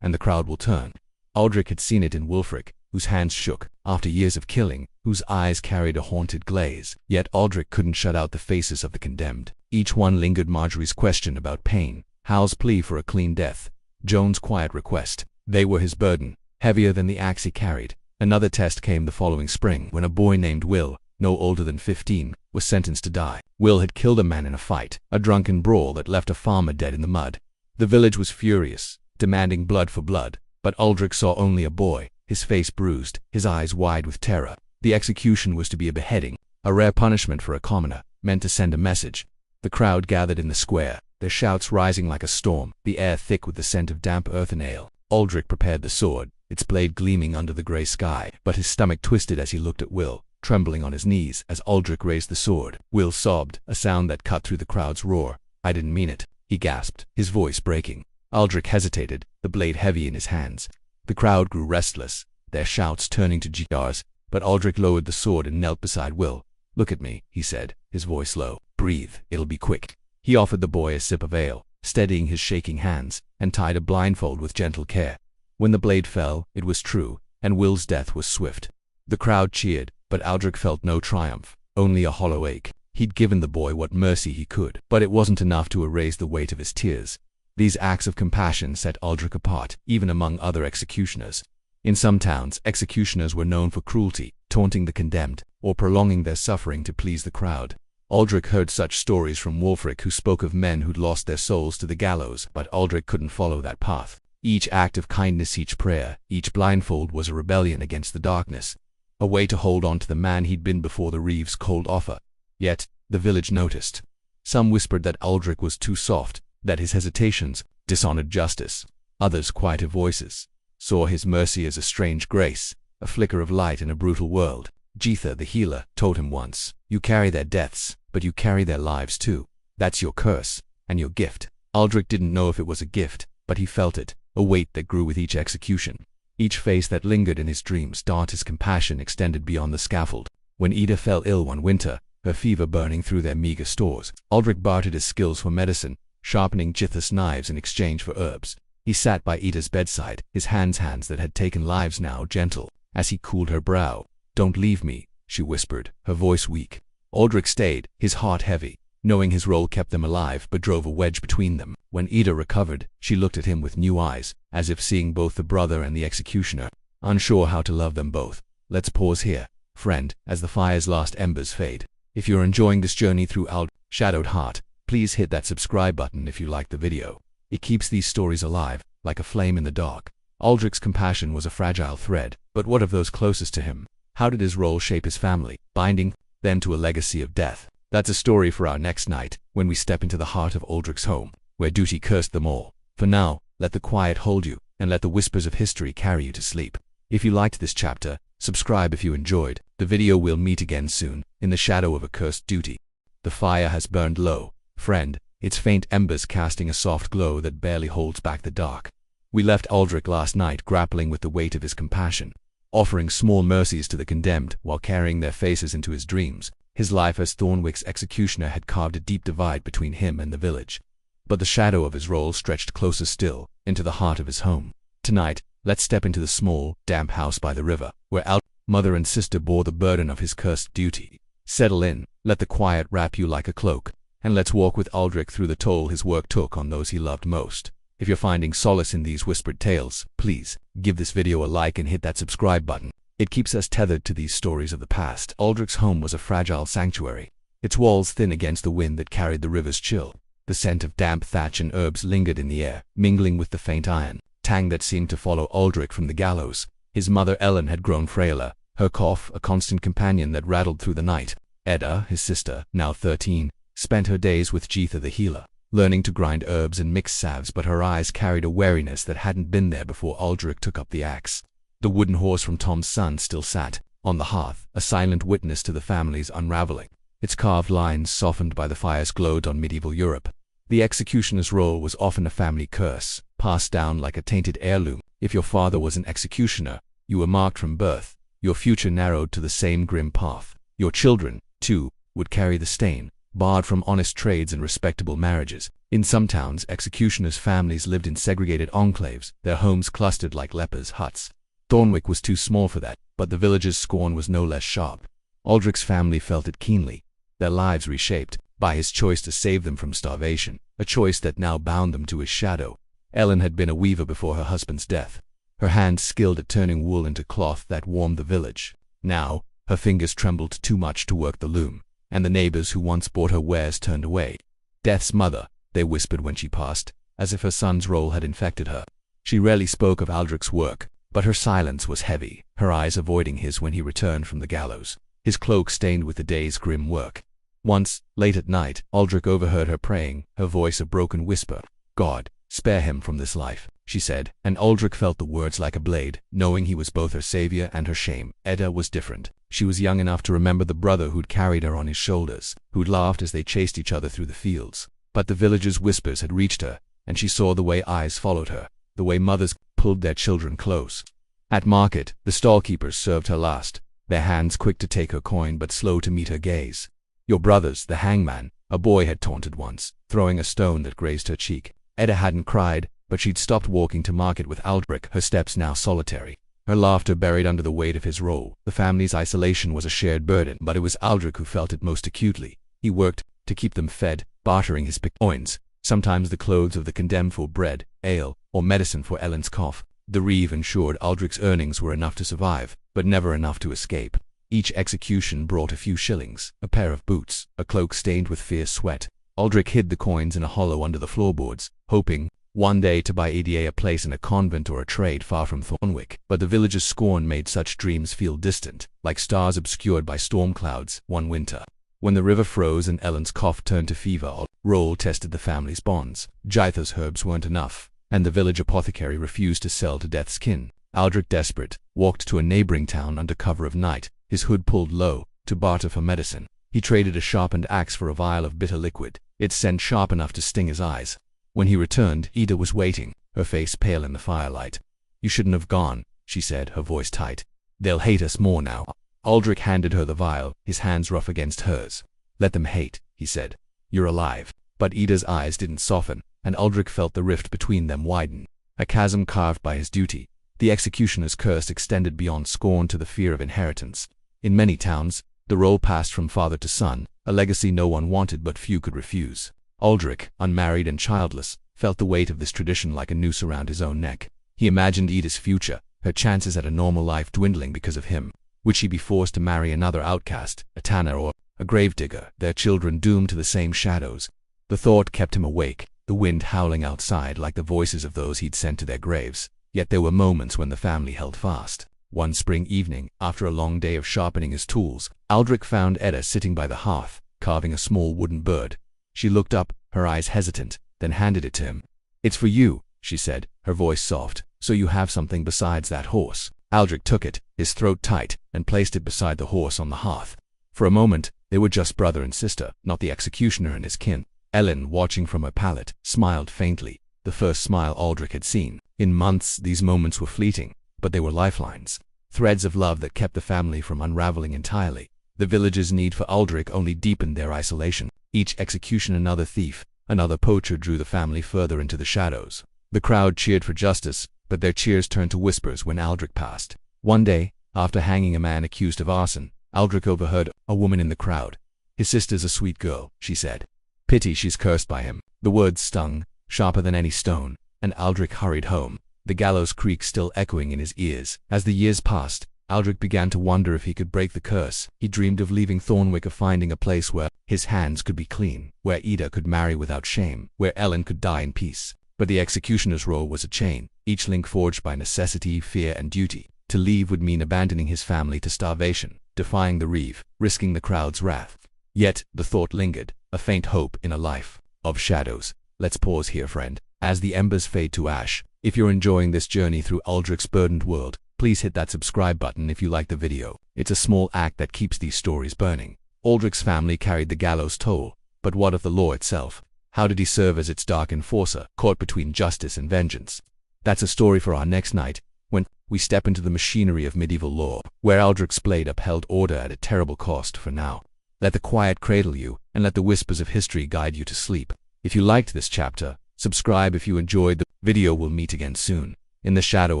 and the crowd will turn." Aldrich had seen it in Wulfric, whose hands shook, after years of killing, whose eyes carried a haunted glaze. Yet Aldrich couldn't shut out the faces of the condemned. Each one lingered: Marjorie's question about pain, Hal's plea for a clean death, Joan's quiet request. They were his burden, heavier than the axe he carried. Another test came the following spring when a boy named Will, no older than 15, was sentenced to die. Will had killed a man in a fight, a drunken brawl that left a farmer dead in the mud. The village was furious, demanding blood for blood, but Aldrich saw only a boy, his face bruised, his eyes wide with terror. The execution was to be a beheading, a rare punishment for a commoner, meant to send a message. The crowd gathered in the square, their shouts rising like a storm, the air thick with the scent of damp earth and ale. Aldrich prepared the sword, its blade gleaming under the grey sky, but his stomach twisted as he looked at Will, trembling on his knees as Aldrich raised the sword. Will sobbed, a sound that cut through the crowd's roar. "I didn't mean it," he gasped, his voice breaking. Aldrich hesitated, the blade heavy in his hands. The crowd grew restless, their shouts turning to jeers, but Aldrich lowered the sword and knelt beside Will. "Look at me," he said, his voice low. "Breathe, it'll be quick." He offered the boy a sip of ale, steadying his shaking hands, and tied a blindfold with gentle care. When the blade fell, it was true, and Will's death was swift. The crowd cheered, but Aldrich felt no triumph, only a hollow ache. He'd given the boy what mercy he could, but it wasn't enough to erase the weight of his tears. These acts of compassion set Aldrich apart, even among other executioners. In some towns, executioners were known for cruelty, taunting the condemned, or prolonging their suffering to please the crowd. Aldrich heard such stories from Wulfric, who spoke of men who'd lost their souls to the gallows, but Aldrich couldn't follow that path. Each act of kindness, each prayer, each blindfold was a rebellion against the darkness, a way to hold on to the man he'd been before the reeve's cold offer. Yet, the village noticed. Some whispered that Aldrich was too soft, that his hesitations dishonored justice. Others, quieter voices, saw his mercy as a strange grace, a flicker of light in a brutal world. Jetha, the healer, told him once, "You carry their deaths, but you carry their lives too. That's your curse, and your gift." Aldrich didn't know if it was a gift, but he felt it, a weight that grew with each execution. Each face that lingered in his dreams taught his compassion extended beyond the scaffold. When Ida fell ill one winter, her fever burning through their meager stores, Aldrich bartered his skills for medicine, sharpening Jetha's knives in exchange for herbs. He sat by Ida's bedside, his hands that had taken lives now gentle, as he cooled her brow. "Don't leave me," she whispered, her voice weak. Aldrich stayed, his heart heavy, knowing his role kept them alive but drove a wedge between them. When Ida recovered, she looked at him with new eyes, as if seeing both the brother and the executioner, unsure how to love them both. Let's pause here, friend, as the fire's last embers fade. If you're enjoying this journey through Aldrich's shadowed heart, please hit that subscribe button if you liked the video. It keeps these stories alive, like a flame in the dark. Aldrich's compassion was a fragile thread, but what of those closest to him? How did his role shape his family, binding them to a legacy of death? That's a story for our next night, when we step into the heart of Aldrich's home, where duty cursed them all. For now, let the quiet hold you, and let the whispers of history carry you to sleep. If you liked this chapter, subscribe if you enjoyed the video. We'll meet again soon, in the shadow of a cursed duty. The fire has burned low, friend, its faint embers casting a soft glow that barely holds back the dark. We left Aldrich last night grappling with the weight of his compassion, offering small mercies to the condemned while carrying their faces into his dreams. His life as Thornwick's executioner had carved a deep divide between him and the village. But the shadow of his role stretched closer still, into the heart of his home. Tonight, let's step into the small, damp house by the river, where Aldrich's mother and sister bore the burden of his cursed duty. Settle in, let the quiet wrap you like a cloak, and let's walk with Aldrich through the toll his work took on those he loved most. If you're finding solace in these whispered tales, please give this video a like and hit that subscribe button. It keeps us tethered to these stories of the past. Aldrich's home was a fragile sanctuary, its walls thin against the wind that carried the river's chill. The scent of damp thatch and herbs lingered in the air, mingling with the faint iron tang that seemed to follow Aldrich from the gallows. His mother Ellen had grown frailer, her cough a constant companion that rattled through the night. Edda, his sister, now 13, spent her days with Jetha the healer, learning to grind herbs and mix salves, but her eyes carried a wariness that hadn't been there before Aldrich took up the axe. The wooden horse from Tom's son still sat on the hearth, a silent witness to the family's unraveling. Its carved lines softened by the fire's glowed on medieval Europe. The executioner's role was often a family curse, passed down like a tainted heirloom. If your father was an executioner, you were marked from birth, your future narrowed to the same grim path. Your children, too, would carry the stain, barred from honest trades and respectable marriages. In some towns, executioners' families lived in segregated enclaves, their homes clustered like lepers' huts. Thornwick was too small for that, but the villagers' scorn was no less sharp. Aldrich's family felt it keenly, their lives reshaped by his choice to save them from starvation, a choice that now bound them to his shadow. Ellen had been a weaver before her husband's death. her hands skilled at turning wool into cloth that warmed the village. Now, her fingers trembled too much to work the loom, and the neighbors who once bought her wares turned away. "Death's mother," they whispered when she passed, as if her son's role had infected her. She rarely spoke of Aldrich's work, but her silence was heavy, her eyes avoiding his when he returned from the gallows, his cloak stained with the day's grim work. Once, late at night, Aldrich overheard her praying, her voice a broken whisper. "God, spare him from this life," she said, and Aldrich felt the words like a blade, knowing he was both her savior and her shame. Edda was different. She was young enough to remember the brother who'd carried her on his shoulders, who'd laughed as they chased each other through the fields. But the villagers' whispers had reached her, and she saw the way eyes followed her, the way mothers pulled their children close. At market, the stall-keepers served her last, their hands quick to take her coin but slow to meet her gaze. "Your brother's the hangman," a boy had taunted once, throwing a stone that grazed her cheek. Edda hadn't cried, but she'd stopped walking to market with Aldrich, her steps now solitary, her laughter buried under the weight of his role. The family's isolation was a shared burden, but it was Aldrich who felt it most acutely. He worked to keep them fed, bartering his coins, sometimes the clothes of the condemned for bread, ale, or medicine for Ellen's cough. The reeve ensured Aldrich's earnings were enough to survive, but never enough to escape. Each execution brought a few shillings, a pair of boots, a cloak stained with fierce sweat. Aldrich hid the coins in a hollow under the floorboards, hoping one day to buy Ada a place in a convent or a trade far from Thornwick. But the villagers' scorn made such dreams feel distant, like stars obscured by storm clouds. One winter, when the river froze and Ellen's cough turned to fever, Roll tested the family's bonds. Jitha's herbs weren't enough, and the village apothecary refused to sell to Death's kin. Aldrich, desperate, walked to a neighboring town under cover of night, his hood pulled low, to barter for medicine. He traded a sharpened axe for a vial of bitter liquid, its scent sharp enough to sting his eyes. When he returned, Ada was waiting, her face pale in the firelight. "You shouldn't have gone," she said, her voice tight. "They'll hate us more now." Aldrich handed her the vial, his hands rough against hers. "Let them hate," he said. "You're alive." But Ida's eyes didn't soften, and Aldrich felt the rift between them widen, a chasm carved by his duty. The executioner's curse extended beyond scorn to the fear of inheritance. In many towns, the role passed from father to son, a legacy no one wanted but few could refuse. Aldrich, unmarried and childless, felt the weight of this tradition like a noose around his own neck. He imagined Ida's future, her chances at a normal life dwindling because of him. Would she be forced to marry another outcast, a tanner or a gravedigger, their children doomed to the same shadows? The thought kept him awake, the wind howling outside like the voices of those he'd sent to their graves. Yet there were moments when the family held fast. One spring evening, after a long day of sharpening his tools, Aldrich found Edda sitting by the hearth, carving a small wooden bird. She looked up, her eyes hesitant, then handed it to him. "It's for you," she said, her voice soft, "so you have something besides that horse." Aldrich took it, his throat tight, and placed it beside the horse on the hearth. For a moment, they were just brother and sister, not the executioner and his kin. Ellen, watching from her pallet, smiled faintly, the first smile Aldrich had seen. In months, these moments were fleeting, but they were lifelines, threads of love that kept the family from unraveling entirely. The villagers' need for Aldrich only deepened their isolation. Each execution another thief, another poacher drew the family further into the shadows. The crowd cheered for justice, but their cheers turned to whispers when Aldrich passed. One day, after hanging a man accused of arson, Aldrich overheard a woman in the crowd. "His sister's a sweet girl," she said. "Pity she's cursed by him." The words stung, sharper than any stone, and Aldrich hurried home, the gallows creak still echoing in his ears. As the years passed, Aldrich began to wonder if he could break the curse. He dreamed of leaving Thornwick, of finding a place where his hands could be clean, where Ida could marry without shame, where Ellen could die in peace. But the executioner's role was a chain, each link forged by necessity, fear, and duty. To leave would mean abandoning his family to starvation, defying the reeve, risking the crowd's wrath. Yet, the thought lingered, a faint hope in a life of shadows. Let's pause here, friend, as the embers fade to ash. If you're enjoying this journey through Aldrich's burdened world, please hit that subscribe button if you like the video. It's a small act that keeps these stories burning. Aldrich's family carried the gallows toll, but what of the law itself? How did he serve as its dark enforcer, caught between justice and vengeance? That's a story for our next night, when we step into the machinery of medieval law, where Aldrich's blade upheld order at a terrible cost. For now, let the quiet cradle you, and let the whispers of history guide you to sleep. If you liked this chapter, subscribe if you enjoyed the video. We'll meet again soon, in the shadow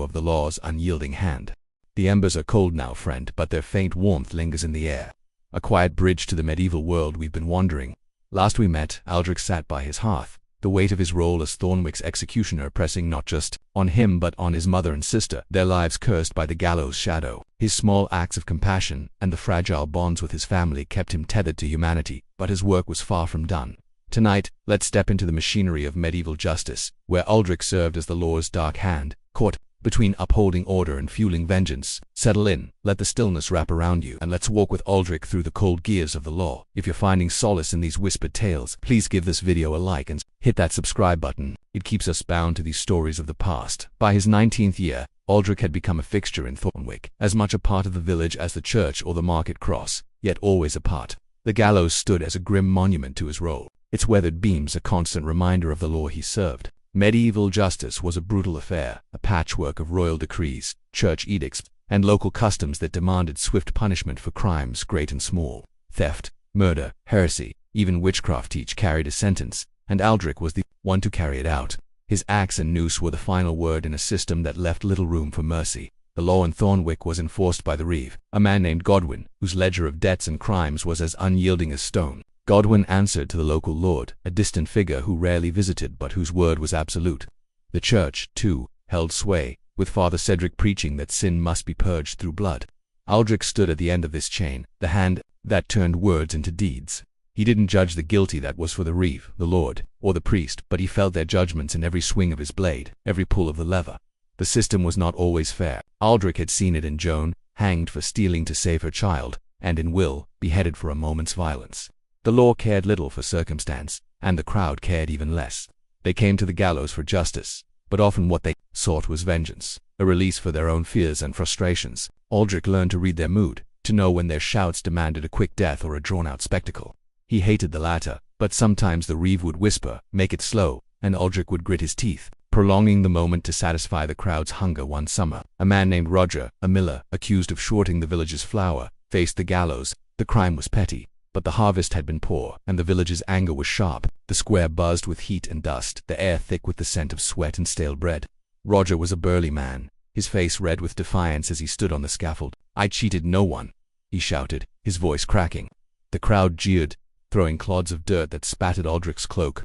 of the law's unyielding hand. The embers are cold now, friend, but their faint warmth lingers in the air. A quiet bridge to the medieval world we've been wandering. Last we met, Aldrich sat by his hearth, the weight of his role as Thornwick's executioner pressing not just on him but on his mother and sister, their lives cursed by the gallows' shadow. His small acts of compassion and the fragile bonds with his family kept him tethered to humanity, but his work was far from done. Tonight, let's step into the machinery of medieval justice, where Aldrich served as the law's dark hand, caught between upholding order and fueling vengeance. Settle in, let the stillness wrap around you, and let's walk with Aldrich through the cold gears of the law. If you're finding solace in these whispered tales, please give this video a like and hit that subscribe button. It keeps us bound to these stories of the past. By his 19th year, Aldrich had become a fixture in Thornwick, as much a part of the village as the church or the market cross, yet always apart. The gallows stood as a grim monument to his role, its weathered beams a constant reminder of the law he served. Medieval justice was a brutal affair, a patchwork of royal decrees, church edicts, and local customs that demanded swift punishment for crimes great and small. Theft, murder, heresy, even witchcraft each carried a sentence, and Aldrich was the one to carry it out. His axe and noose were the final word in a system that left little room for mercy. The law in Thornwick was enforced by the reeve, a man named Godwin, whose ledger of debts and crimes was as unyielding as stone. Godwin answered to the local lord, a distant figure who rarely visited but whose word was absolute. The church, too, held sway, with Father Cedric preaching that sin must be purged through blood. Aldrich stood at the end of this chain, the hand that turned words into deeds. He didn't judge the guilty that was for the reeve, the lord, or the priest, but he felt their judgments in every swing of his blade, every pull of the lever. The system was not always fair. Aldrich had seen it in Joan, hanged for stealing to save her child, and in Will, beheaded for a moment's violence. The law cared little for circumstance, and the crowd cared even less. They came to the gallows for justice, but often what they sought was vengeance, a release for their own fears and frustrations. Aldrich learned to read their mood, to know when their shouts demanded a quick death or a drawn-out spectacle. He hated the latter, but sometimes the reeve would whisper, "Make it slow," and Aldrich would grit his teeth, prolonging the moment to satisfy the crowd's hunger. One summer, a man named Roger, a miller, accused of shorting the village's flour, faced the gallows. The crime was petty, but the harvest had been poor, and the village's anger was sharp. The square buzzed with heat and dust, the air thick with the scent of sweat and stale bread. Roger was a burly man, his face red with defiance as he stood on the scaffold. "I cheated no one," he shouted, his voice cracking. The crowd jeered, throwing clods of dirt that spattered Aldrich's cloak.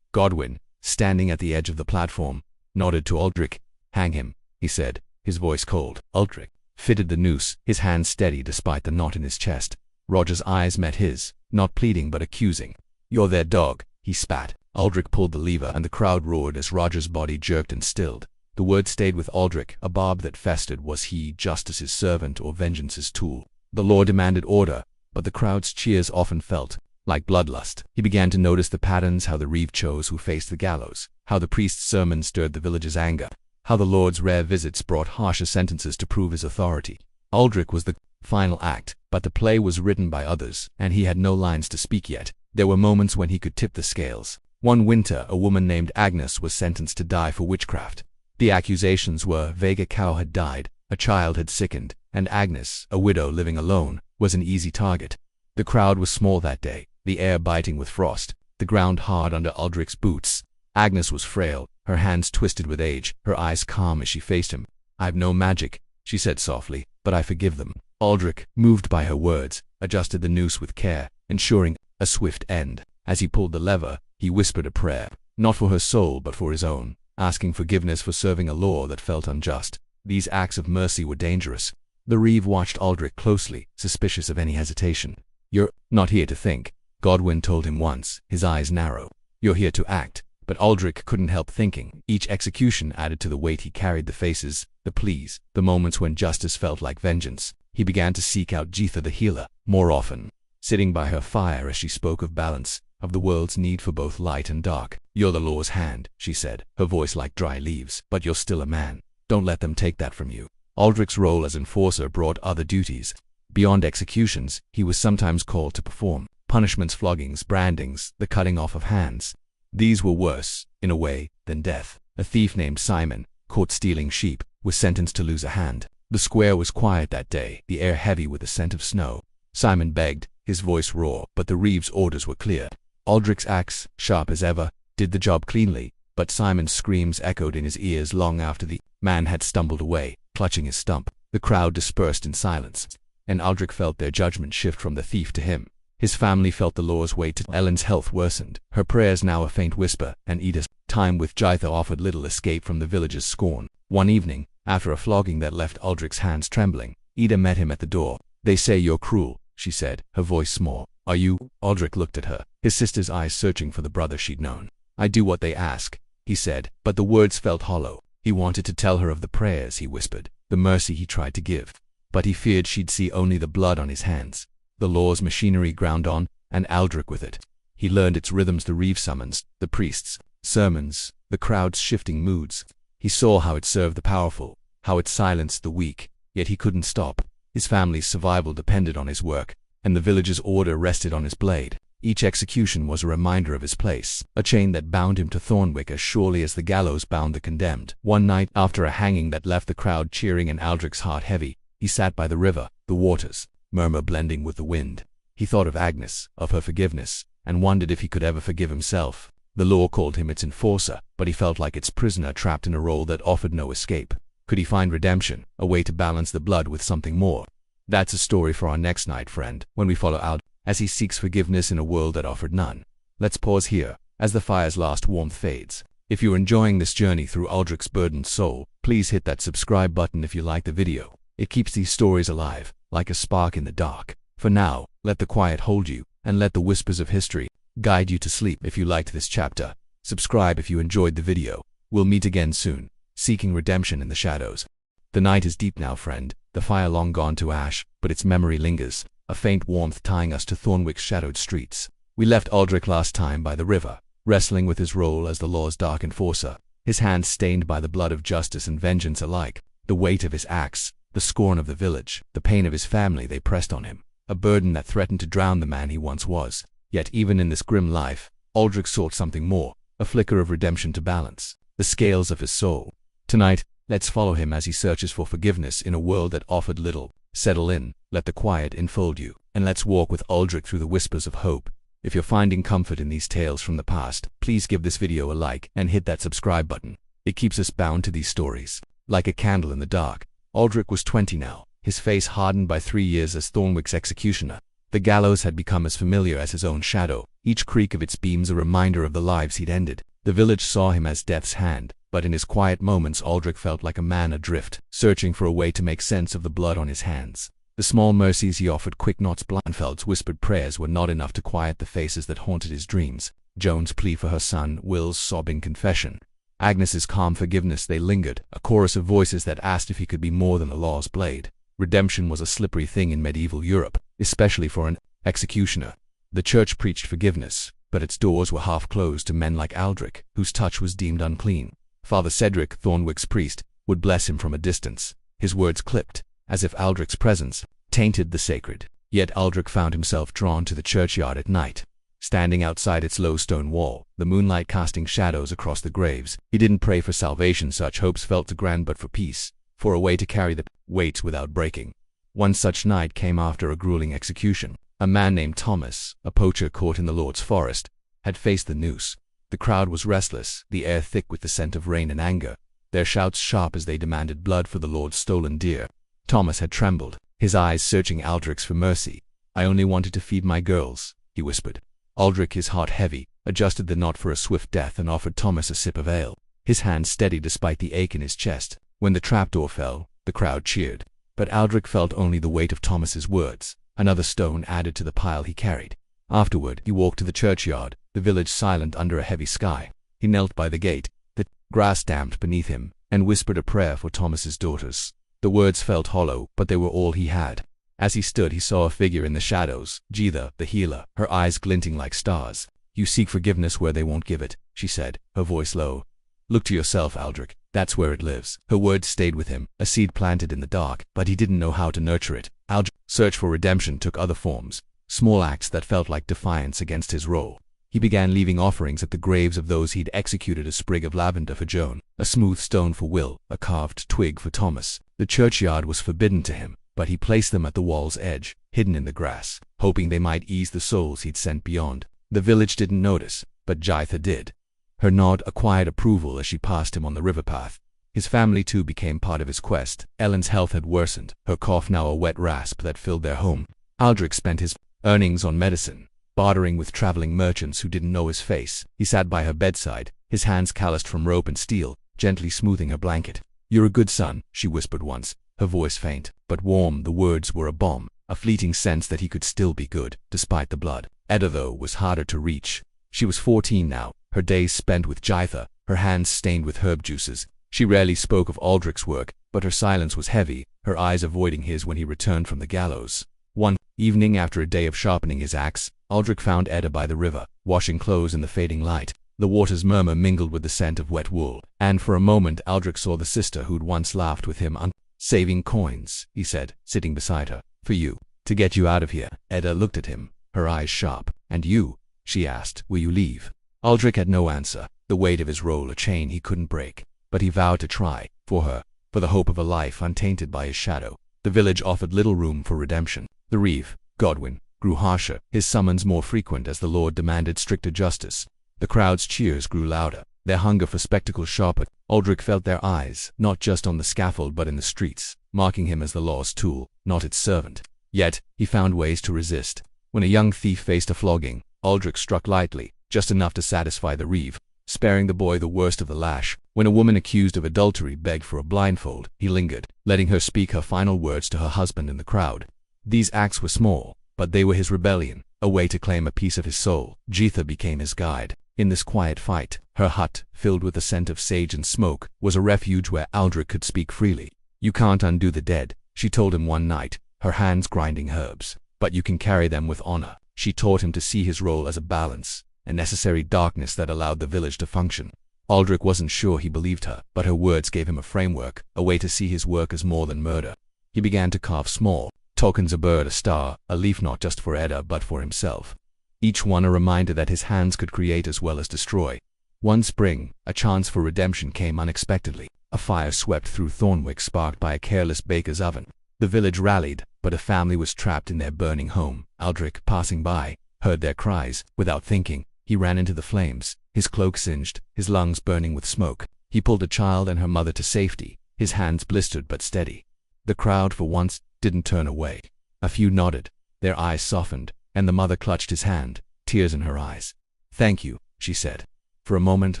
Godwin, standing at the edge of the platform, nodded to Aldrich. "Hang him," he said, his voice cold. Aldrich fitted the noose, his hand steady despite the knot in his chest. Roger's eyes met his, not pleading but accusing. "You're their dog," he spat. Aldrich pulled the lever and the crowd roared as Roger's body jerked and stilled. The word stayed with Aldrich, a barb that festered. Was he justice's servant or vengeance's tool? The law demanded order, but the crowd's cheers often felt like bloodlust. He began to notice the patterns, how the reeve chose who faced the gallows, how the priest's sermons stirred the village's anger, how the lord's rare visits brought harsher sentences to prove his authority. Aldrich was the final act, but the play was written by others, and he had no lines to speak yet. There were moments when he could tip the scales. One winter, a woman named Agnes was sentenced to die for witchcraft. The accusations were vague: a cow had died, a child had sickened, and Agnes, a widow living alone, was an easy target. The crowd was small that day, the air biting with frost, the ground hard under Aldrich's boots. Agnes was frail, her hands twisted with age, her eyes calm as she faced him. "I've no magic," she said softly, "but I forgive them." Aldrich, moved by her words, adjusted the noose with care, ensuring a swift end. As he pulled the lever, he whispered a prayer, not for her soul but for his own, asking forgiveness for serving a law that felt unjust. These acts of mercy were dangerous. The reeve watched Aldrich closely, suspicious of any hesitation. "You're not here to think," Godwin told him once, his eyes narrow. "You're here to act." But Aldrich couldn't help thinking. Each execution added to the weight he carried: the faces, the pleas, the moments when justice felt like vengeance. He began to seek out Jetha the healer, more often, sitting by her fire as she spoke of balance, of the world's need for both light and dark. "You're the law's hand," she said, her voice like dry leaves, "but you're still a man. Don't let them take that from you." Aldrich's role as enforcer brought other duties. Beyond executions, he was sometimes called to perform punishments: floggings, brandings, the cutting off of hands. These were worse, in a way, than death. A thief named Simon, caught stealing sheep, was sentenced to lose a hand. The square was quiet that day, the air heavy with the scent of snow. Simon begged, his voice raw, but the reeve's orders were clear. Aldrich's axe, sharp as ever, did the job cleanly, but Simon's screams echoed in his ears long after the man had stumbled away, clutching his stump. The crowd dispersed in silence, and Aldrich felt their judgment shift from the thief to him. His family felt the law's weight. Ellen's health worsened, her prayers now a faint whisper, and Ida's time with Jitha offered little escape from the village's scorn. One evening, after a flogging that left Aldrich's hands trembling, Ida met him at the door. "They say you're cruel," she said, her voice small. "Are you?" Aldrich looked at her, his sister's eyes searching for the brother she'd known. "I do what they ask," he said, but the words felt hollow. He wanted to tell her of the prayers he whispered, the mercy he tried to give, but he feared she'd see only the blood on his hands. The law's machinery ground on, and Aldrich with it. He learned its rhythms, the reeve summons, the priests' sermons, the crowd's shifting moods. He saw how it served the powerful, how it silenced the weak, yet he couldn't stop. His family's survival depended on his work, and the village's order rested on his blade. Each execution was a reminder of his place, a chain that bound him to Thornwick as surely as the gallows bound the condemned. One night, after a hanging that left the crowd cheering and Aldrich's heart heavy, he sat by the river, the waters murmur blending with the wind. He thought of Agnes, of her forgiveness, and wondered if he could ever forgive himself. The law called him its enforcer, but he felt like its prisoner trapped in a role that offered no escape. Could he find redemption, a way to balance the blood with something more? That's a story for our next night, friend, when we follow Aldrich as he seeks forgiveness in a world that offered none. Let's pause here, as the fire's last warmth fades. If you're enjoying this journey through Aldrich's burdened soul, please hit that subscribe button if you like the video. It keeps these stories alive, like a spark in the dark. For now, let the quiet hold you, and let the whispers of history guide you to sleep. If you liked this chapter, subscribe if you enjoyed the video. We'll meet again soon, seeking redemption in the shadows. The night is deep now, friend, the fire long gone to ash, but its memory lingers, a faint warmth tying us to Thornwick's shadowed streets. We left Aldrich last time by the river, wrestling with his role as the law's dark enforcer, his hands stained by the blood of justice and vengeance alike, the weight of his axe, the scorn of the village, the pain of his family they pressed on him, a burden that threatened to drown the man he once was. Yet even in this grim life, Aldrich sought something more, a flicker of redemption to balance the scales of his soul. Tonight, let's follow him as he searches for forgiveness in a world that offered little. Settle in, let the quiet enfold you, and let's walk with Aldrich through the whispers of hope. If you're finding comfort in these tales from the past, please give this video a like and hit that subscribe button. It keeps us bound to these stories. Like a candle in the dark, Aldrich was 20 now, his face hardened by 3 years as Thornwick's executioner. The gallows had become as familiar as his own shadow, each creak of its beams a reminder of the lives he'd ended. The village saw him as death's hand, but in his quiet moments Aldrich felt like a man adrift, searching for a way to make sense of the blood on his hands. The small mercies he offered, quick knots, Blindfeld's whispered prayers were not enough to quiet the faces that haunted his dreams. Joan's plea for her son, Will's sobbing confession, Agnes's calm forgiveness, they lingered, a chorus of voices that asked if he could be more than the law's blade. Redemption was a slippery thing in medieval Europe, especially for an executioner. The church preached forgiveness, but its doors were half closed to men like Aldrich, whose touch was deemed unclean. Father Cedric, Thornwick's priest, would bless him from a distance, his words clipped, as if Aldrich's presence tainted the sacred. Yet Aldrich found himself drawn to the churchyard at night. Standing outside its low stone wall, the moonlight casting shadows across the graves, he didn't pray for salvation, such hopes felt too grand, but for peace, for a way to carry the weights without breaking. One such night came after a grueling execution. A man named Thomas, a poacher caught in the Lord's forest, had faced the noose. The crowd was restless, the air thick with the scent of rain and anger, their shouts sharp as they demanded blood for the Lord's stolen deer. Thomas had trembled, his eyes searching Aldrich's for mercy. "I only wanted to feed my girls," he whispered. Aldrich, his heart heavy, adjusted the knot for a swift death and offered Thomas a sip of ale, his hand steady despite the ache in his chest. When the trapdoor fell, the crowd cheered, but Aldrich felt only the weight of Thomas's words, another stone added to the pile he carried. Afterward, he walked to the churchyard, the village silent under a heavy sky. He knelt by the gate, the grass damped beneath him, and whispered a prayer for Thomas's daughters. The words felt hollow, but they were all he had. As he stood, he saw a figure in the shadows, Jitha, the healer, her eyes glinting like stars. "You seek forgiveness where they won't give it," she said, her voice low. "Look to yourself, Aldrich. That's where it lives." Her words stayed with him, a seed planted in the dark, but he didn't know how to nurture it. Aldrich's search for redemption took other forms, small acts that felt like defiance against his role. He began leaving offerings at the graves of those he'd executed, a sprig of lavender for Joan, a smooth stone for Will, a carved twig for Thomas. The churchyard was forbidden to him, but he placed them at the wall's edge, hidden in the grass, hoping they might ease the souls he'd sent beyond. The village didn't notice, but Jitha did. Her nod a quiet approval as she passed him on the river path. His family too became part of his quest. Ellen's health had worsened, her cough now a wet rasp that filled their home. Aldrich spent his earnings on medicine, bartering with traveling merchants who didn't know his face. He sat by her bedside, his hands calloused from rope and steel, gently smoothing her blanket. "You're a good son," she whispered once, her voice faint, but warm. The words were a bomb, a fleeting sense that he could still be good, despite the blood. Edda, though, was harder to reach. She was 14 now, her days spent with Jitha, her hands stained with herb juices. She rarely spoke of Aldrich's work, but her silence was heavy, her eyes avoiding his when he returned from the gallows. One evening, after a day of sharpening his axe, Aldrich found Edda by the river, washing clothes in the fading light. The water's murmur mingled with the scent of wet wool, and for a moment Aldrich saw the sister who'd once laughed with him. "Saving coins," he said, sitting beside her. "For you. To get you out of here." Edda looked at him, her eyes sharp. "And you?" she asked. "Will you leave?" Aldrich had no answer, the weight of his role a chain he couldn't break. But he vowed to try, for her, for the hope of a life untainted by his shadow. The village offered little room for redemption. The reeve, Godwin, grew harsher, his summons more frequent as the Lord demanded stricter justice. The crowd's cheers grew louder, their hunger for spectacle sharper. Aldrich felt their eyes, not just on the scaffold but in the streets, marking him as the law's tool, not its servant. Yet, he found ways to resist. When a young thief faced a flogging, Aldrich struck lightly, just enough to satisfy the reeve, sparing the boy the worst of the lash. When a woman accused of adultery begged for a blindfold, he lingered, letting her speak her final words to her husband in the crowd. These acts were small, but they were his rebellion, a way to claim a piece of his soul. Jitha became his guide. In this quiet fight, her hut, filled with the scent of sage and smoke, was a refuge where Aldrich could speak freely. "You can't undo the dead," she told him one night, her hands grinding herbs. "But you can carry them with honor." She taught him to see his role as a balance, a necessary darkness that allowed the village to function. Aldrich wasn't sure he believed her, but her words gave him a framework, a way to see his work as more than murder. He began to carve small tokens: a bird, a star, a leaf, not just for Edda but for himself. Each one a reminder that his hands could create as well as destroy. One spring, a chance for redemption came unexpectedly. A fire swept through Thornwick, sparked by a careless baker's oven. The village rallied, but a family was trapped in their burning home. Aldrich, passing by, heard their cries. Without thinking, he ran into the flames, his cloak singed, his lungs burning with smoke. He pulled a child and her mother to safety, his hands blistered but steady. The crowd, for once, didn't turn away. A few nodded, their eyes softened, and the mother clutched his hand, tears in her eyes. "Thank you," she said. For a moment,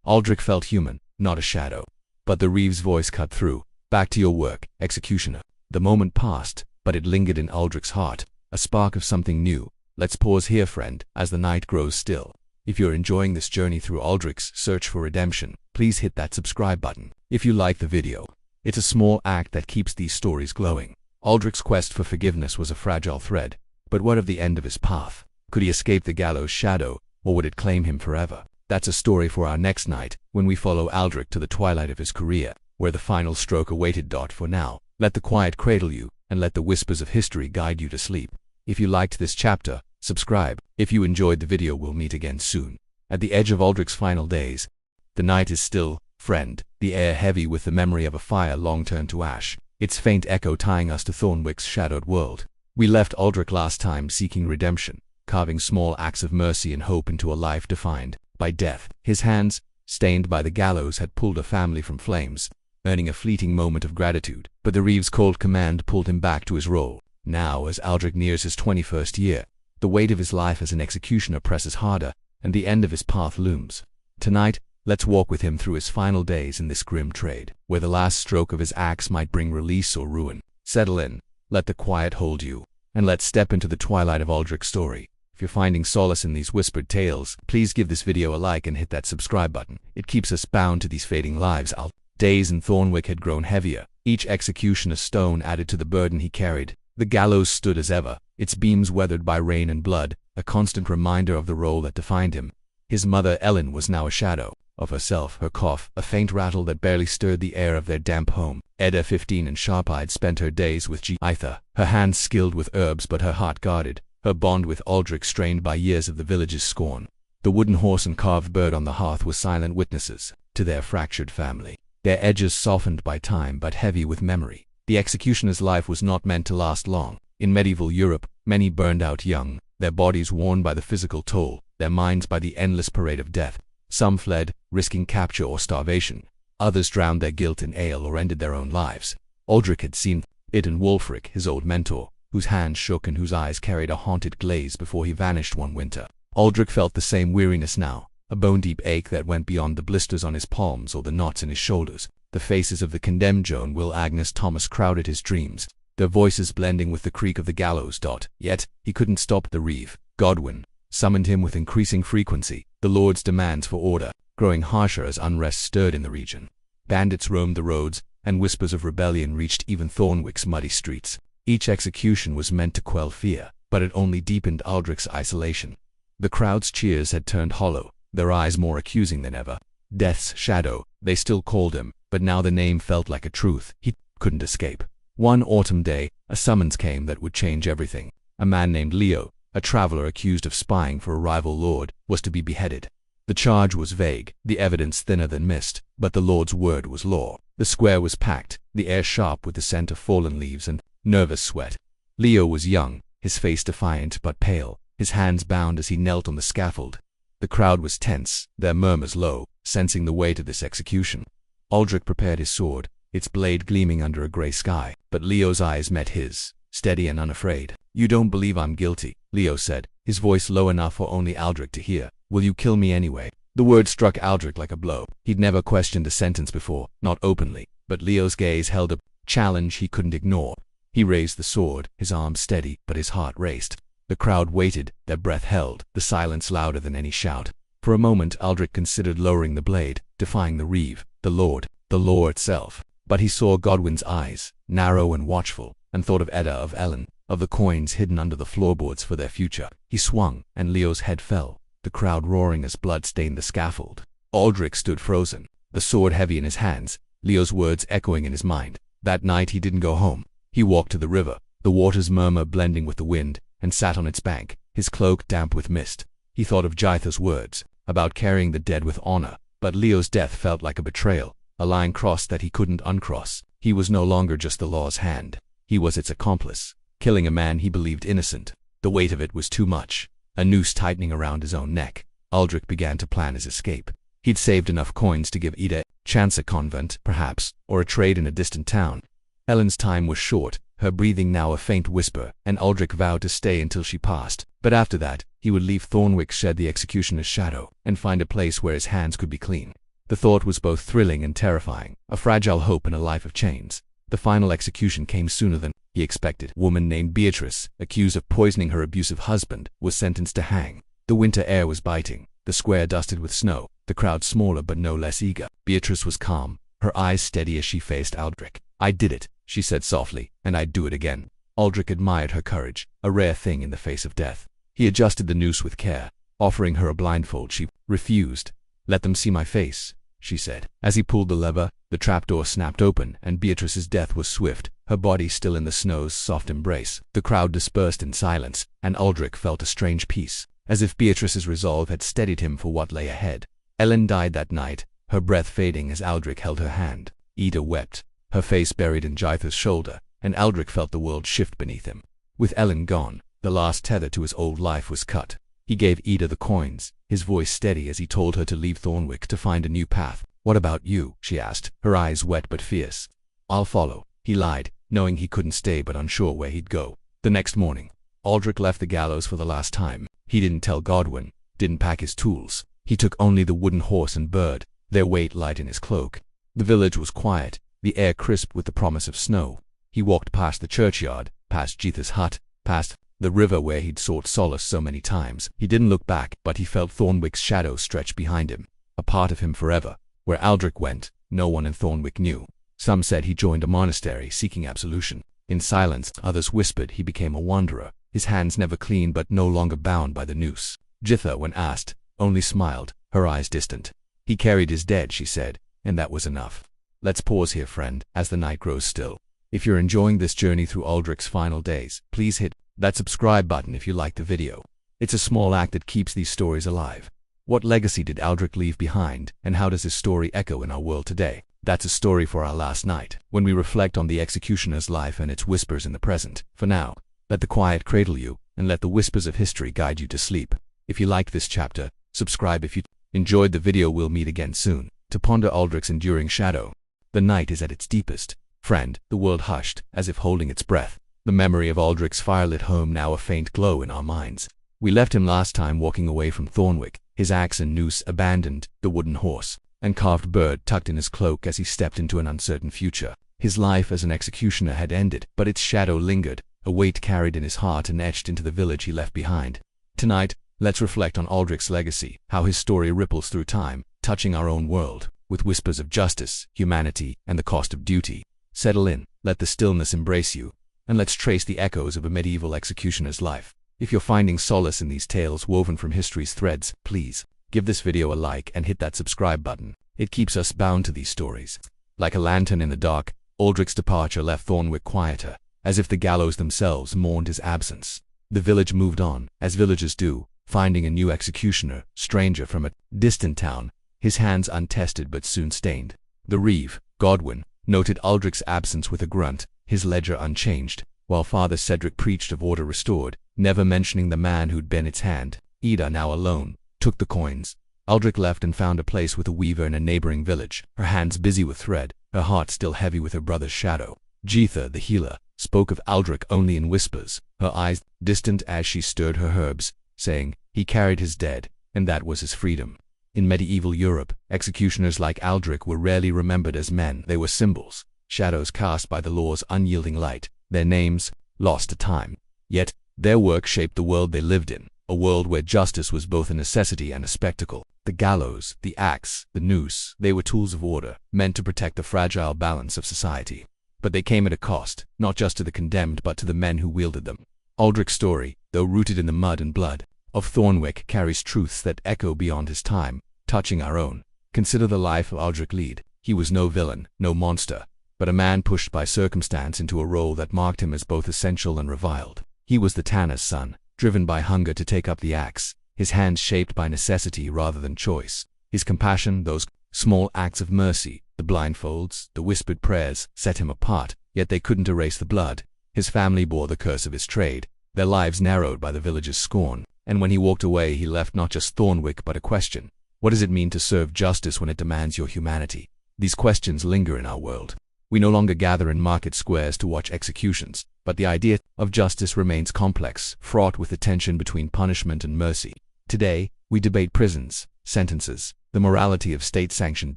Aldrich felt human, not a shadow. But the reeve's voice cut through. "Back to your work, executioner." The moment passed, but it lingered in Aldrich's heart, a spark of something new. Let's pause here, friend, as the night grows still. If you're enjoying this journey through Aldrich's search for redemption, please hit that subscribe button. If you like the video, it's a small act that keeps these stories glowing. Aldrich's quest for forgiveness was a fragile thread, but what of the end of his path? Could he escape the gallows' shadow, or would it claim him forever? That's a story for our next night, when we follow Aldrich to the twilight of his career, where the final stroke awaited. For now, let the quiet cradle you, and let the whispers of history guide you to sleep. If you liked this chapter, subscribe. If you enjoyed the video, we'll meet again soon. At the edge of Aldrich's final days, the night is still, friend, the air heavy with the memory of a fire long turned to ash, its faint echo tying us to Thornwick's shadowed world. We left Aldrich last time seeking redemption, carving small acts of mercy and hope into a life defined by death. His hands, stained by the gallows, had pulled a family from flames, earning a fleeting moment of gratitude. But the reeve's cold command pulled him back to his role. Now, as Aldrich nears his 21st year, the weight of his life as an executioner presses harder, and the end of his path looms. Tonight, let's walk with him through his final days in this grim trade, where the last stroke of his axe might bring release or ruin. Settle in, let the quiet hold you, and let's step into the twilight of Aldrich's story. If you're finding solace in these whispered tales, please give this video a like and hit that subscribe button. It keeps us bound to these fading lives. Days in Thornwick had grown heavier, each execution a stone added to the burden he carried. The gallows stood as ever, its beams weathered by rain and blood, a constant reminder of the role that defined him. His mother, Ellen, was now a shadow of herself, her cough, a faint rattle that barely stirred the air of their damp home. Edda, 15 and sharp-eyed, spent her days with Jitha, her hands skilled with herbs but her heart guarded, her bond with Aldrich strained by years of the village's scorn. The wooden horse and carved bird on the hearth were silent witnesses to their fractured family, their edges softened by time but heavy with memory. The executioner's life was not meant to last long. In medieval Europe, many burned out young, their bodies worn by the physical toll, their minds by the endless parade of death. Some fled, risking capture or starvation. Others drowned their guilt in ale or ended their own lives. Aldrich had seen it in Wulfric, his old mentor, whose hands shook and whose eyes carried a haunted glaze before he vanished one winter. Aldrich felt the same weariness now, a bone-deep ache that went beyond the blisters on his palms or the knots in his shoulders. The faces of the condemned Joan, Will, Agnes, Thomas crowded his dreams, their voices blending with the creak of the gallows. Yet, he couldn't stop the reeve. Godwin summoned him with increasing frequency, the Lord's demands for order growing harsher as unrest stirred in the region. Bandits roamed the roads, and whispers of rebellion reached even Thornwick's muddy streets. Each execution was meant to quell fear, but it only deepened Aldrich's isolation. The crowd's cheers had turned hollow, their eyes more accusing than ever. Death's shadow, they still called him, but now the name felt like a truth he couldn't escape. One autumn day, a summons came that would change everything. A man named Leo, a traveler accused of spying for a rival lord, was to be beheaded. The charge was vague, the evidence thinner than mist, but the Lord's word was law. The square was packed, the air sharp with the scent of fallen leaves and nervous sweat. Leo was young, his face defiant but pale, his hands bound as he knelt on the scaffold. The crowd was tense, their murmurs low, sensing the weight of this execution. Aldrich prepared his sword, its blade gleaming under a gray sky, but Leo's eyes met his, steady and unafraid. "You don't believe I'm guilty," Leo said, his voice low enough for only Aldrich to hear. "Will you kill me anyway?" The word struck Aldrich like a blow. He'd never questioned a sentence before, not openly, but Leo's gaze held a challenge he couldn't ignore. He raised the sword, his arm steady, but his heart raced. The crowd waited, their breath held, the silence louder than any shout. For a moment Aldrich considered lowering the blade, defying the reeve, the law itself. But he saw Godwin's eyes, narrow and watchful, and thought of Edda, of Ellen, of the coins hidden under the floorboards for their future. He swung, and Leo's head fell, the crowd roaring as blood stained the scaffold. Aldrich stood frozen, the sword heavy in his hands, Leo's words echoing in his mind. That night he didn't go home. He walked to the river, the water's murmur blending with the wind, and sat on its bank, his cloak damp with mist. He thought of Jitha's words, about carrying the dead with honor, but Leo's death felt like a betrayal, a line crossed that he couldn't uncross. He was no longer just the law's hand. He was its accomplice, killing a man he believed innocent. The weight of it was too much, a noose tightening around his own neck. Aldrich began to plan his escape. He'd saved enough coins to give Ida chance a convent, perhaps, or a trade in a distant town. Ellen's time was short, her breathing now a faint whisper, and Aldrich vowed to stay until she passed. But after that, he would leave Thornwick, shed the executioner's shadow, and find a place where his hands could be clean. The thought was both thrilling and terrifying, a fragile hope in a life of chains. The final execution came sooner than he expected. A woman named Beatrice, accused of poisoning her abusive husband, was sentenced to hang. The winter air was biting, the square dusted with snow, the crowd smaller but no less eager. Beatrice was calm, her eyes steady as she faced Aldrich. "I did it," she said softly, "and I'd do it again." Aldrich admired her courage, a rare thing in the face of death. He adjusted the noose with care, offering her a blindfold. She refused. "Let them see my face," she said. As he pulled the lever, the trapdoor snapped open, and Beatrice's death was swift, her body still in the snow's soft embrace. The crowd dispersed in silence, and Aldrich felt a strange peace, as if Beatrice's resolve had steadied him for what lay ahead. Ellen died that night, her breath fading as Aldrich held her hand. Ida wept, her face buried in Jitha's shoulder, and Aldrich felt the world shift beneath him. With Ellen gone, the last tether to his old life was cut. He gave Ida the coins, his voice steady as he told her to leave Thornwick to find a new path. "What about you?" she asked, her eyes wet but fierce. "I'll follow," he lied, knowing he couldn't stay but unsure where he'd go. The next morning, Aldrich left the gallows for the last time. He didn't tell Godwin, didn't pack his tools. He took only the wooden horse and bird, their weight light in his cloak. The village was quiet, the air crisp with the promise of snow. He walked past the churchyard, past Jitha's hut, past the river where he'd sought solace so many times. He didn't look back, but he felt Thornwick's shadow stretch behind him, a part of him forever. Where Aldrich went, no one in Thornwick knew. Some said he joined a monastery seeking absolution. In silence, others whispered he became a wanderer, his hands never clean but no longer bound by the noose. Jitha, when asked, only smiled, her eyes distant. "He carried his dead," she said, and that was enough. Let's pause here, friend, as the night grows still. If you're enjoying this journey through Aldrich's final days, please hit that subscribe button if you liked the video. It's a small act that keeps these stories alive. What legacy did Aldrich leave behind, and how does his story echo in our world today? That's a story for our last night, when we reflect on the executioner's life and its whispers in the present. For now, let the quiet cradle you, and let the whispers of history guide you to sleep. If you liked this chapter, subscribe. If you enjoyed the video, we'll meet again soon, to ponder Aldrich's enduring shadow. The night is at its deepest. Friend, the world hushed, as if holding its breath. The memory of Aldrich's firelit home now a faint glow in our minds. We left him last time walking away from Thornwick, his axe and noose abandoned, the wooden horse and carved bird tucked in his cloak as he stepped into an uncertain future. His life as an executioner had ended, but its shadow lingered, a weight carried in his heart and etched into the village he left behind. Tonight, let's reflect on Aldrich's legacy, how his story ripples through time, touching our own world, with whispers of justice, humanity, and the cost of duty. Settle in, let the stillness embrace you, and let's trace the echoes of a medieval executioner's life. If you're finding solace in these tales woven from history's threads, please give this video a like and hit that subscribe button. It keeps us bound to these stories. Like a lantern in the dark, Aldrich's departure left Thornwick quieter, as if the gallows themselves mourned his absence. The village moved on, as villages do, finding a new executioner, stranger from a distant town, his hands untested but soon stained. The reeve, Godwin, noted Aldrich's absence with a grunt, his ledger unchanged, while Father Cedric preached of order restored, never mentioning the man who'd been its hand. Ida, now alone, took the coins. Aldrich left and found a place with a weaver in a neighboring village, her hands busy with thread, her heart still heavy with her brother's shadow. Jetha, the healer, spoke of Aldrich only in whispers, her eyes distant as she stirred her herbs, saying, he carried his dead, and that was his freedom. In medieval Europe, executioners like Aldrich were rarely remembered as men. They were symbols, shadows cast by the law's unyielding light, their names lost to time. Yet, their work shaped the world they lived in, a world where justice was both a necessity and a spectacle. The gallows, the axe, the noose, they were tools of order, meant to protect the fragile balance of society. But they came at a cost, not just to the condemned but to the men who wielded them. Aldrich's story, though rooted in the mud and blood of Thornwick, carries truths that echo beyond his time, touching our own. Consider the life of Aldrich Lead. He was no villain, no monster, but a man pushed by circumstance into a role that marked him as both essential and reviled. He was the tanner's son, driven by hunger to take up the axe, his hands shaped by necessity rather than choice. His compassion, those small acts of mercy, the blindfolds, the whispered prayers, set him apart, yet they couldn't erase the blood. His family bore the curse of his trade, their lives narrowed by the village's scorn, and when he walked away he left not just Thornwick but a question. What does it mean to serve justice when it demands your humanity? These questions linger in our world. We no longer gather in market squares to watch executions, but the idea of justice remains complex, fraught with the tension between punishment and mercy. Today, we debate prisons, sentences, the morality of state-sanctioned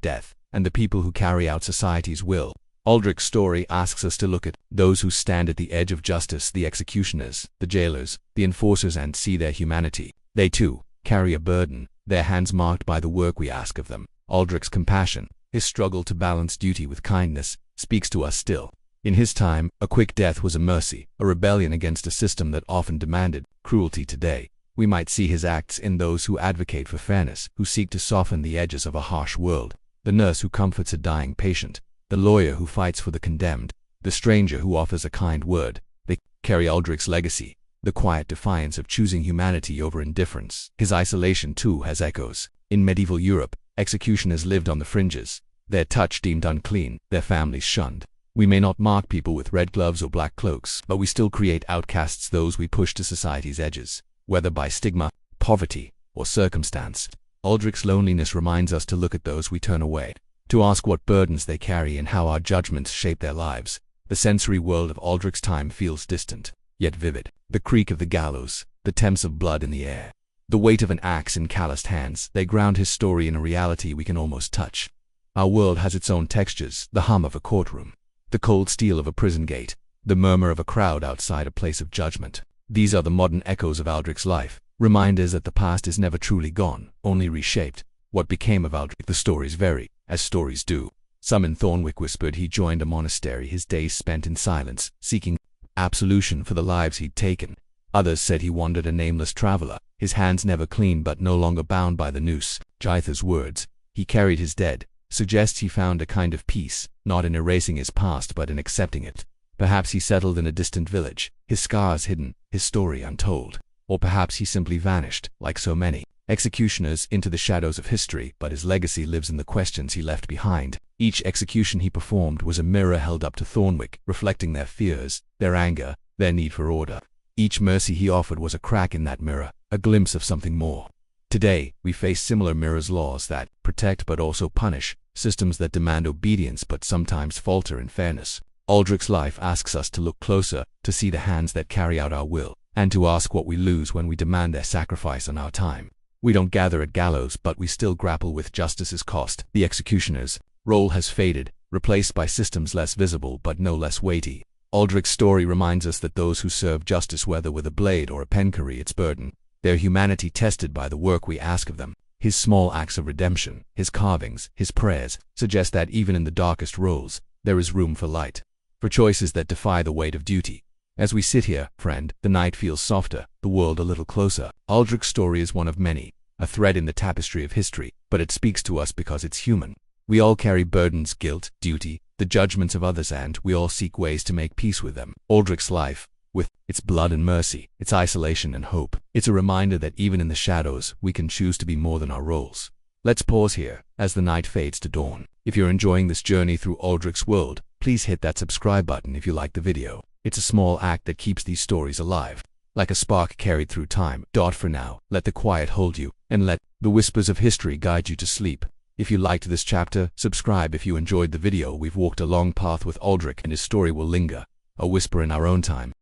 death, and the people who carry out society's will. Aldrich's story asks us to look at those who stand at the edge of justice, the executioners, the jailers, the enforcers, and see their humanity. They too carry a burden, their hands marked by the work we ask of them. Aldrich's compassion, his struggle to balance duty with kindness, speaks to us still. In his time, a quick death was a mercy, a rebellion against a system that often demanded cruelty. Today, we might see his acts in those who advocate for fairness, who seek to soften the edges of a harsh world. The nurse who comforts a dying patient, the lawyer who fights for the condemned, the stranger who offers a kind word. They carry Aldrich's legacy, the quiet defiance of choosing humanity over indifference. His isolation, too, has echoes. In medieval Europe, executioners lived on the fringes, their touch deemed unclean, their families shunned. We may not mark people with red gloves or black cloaks, but we still create outcasts, those we push to society's edges, whether by stigma, poverty, or circumstance. Aldrich's loneliness reminds us to look at those we turn away, to ask what burdens they carry and how our judgments shape their lives. The sensory world of Aldrich's time feels distant, yet vivid. The creak of the gallows, the temps of blood in the air, the weight of an axe in calloused hands, they ground his story in a reality we can almost touch. Our world has its own textures, the hum of a courtroom, the cold steel of a prison gate, the murmur of a crowd outside a place of judgment. These are the modern echoes of Aldrich's life, reminders that the past is never truly gone, only reshaped. What became of Aldrich? The stories vary, as stories do. Some in Thornwick whispered he joined a monastery, his days spent in silence, seeking absolution for the lives he'd taken. Others said he wandered a nameless traveler, his hands never clean but no longer bound by the noose. Jetha's words, he carried his dead, suggests he found a kind of peace, not in erasing his past but in accepting it. Perhaps he settled in a distant village, his scars hidden, his story untold. Or perhaps he simply vanished, like so many executioners, into the shadows of history, but his legacy lives in the questions he left behind. Each execution he performed was a mirror held up to Thornwick, reflecting their fears, their anger, their need for order. Each mercy he offered was a crack in that mirror, a glimpse of something more. Today, we face similar mirrors, laws that protect but also punish, systems that demand obedience but sometimes falter in fairness. Aldrich's life asks us to look closer, to see the hands that carry out our will, and to ask what we lose when we demand their sacrifice on our time. We don't gather at gallows, but we still grapple with justice's cost. The executioner's role has faded, replaced by systems less visible but no less weighty. Aldrich's story reminds us that those who serve justice, whether with a blade or a pen, carry its burden, their humanity tested by the work we ask of them. His small acts of redemption, his carvings, his prayers, suggest that even in the darkest roles, there is room for light, for choices that defy the weight of duty. As we sit here, friend, the night feels softer, the world a little closer. Aldrich's story is one of many, a thread in the tapestry of history, but it speaks to us because it's human. We all carry burdens, guilt, duty, the judgments of others, and we all seek ways to make peace with them. Aldrich's life, with its blood and mercy, its isolation and hope, it's a reminder that even in the shadows, we can choose to be more than our roles. Let's pause here, as the night fades to dawn. If you're enjoying this journey through Aldrich's world, please hit that subscribe button if you like the video. It's a small act that keeps these stories alive, like a spark carried through time. For now, let the quiet hold you, and let the whispers of history guide you to sleep. If you liked this chapter, subscribe. If you enjoyed the video, we've walked a long path with Aldrich, and his story will linger, a whisper in our own time.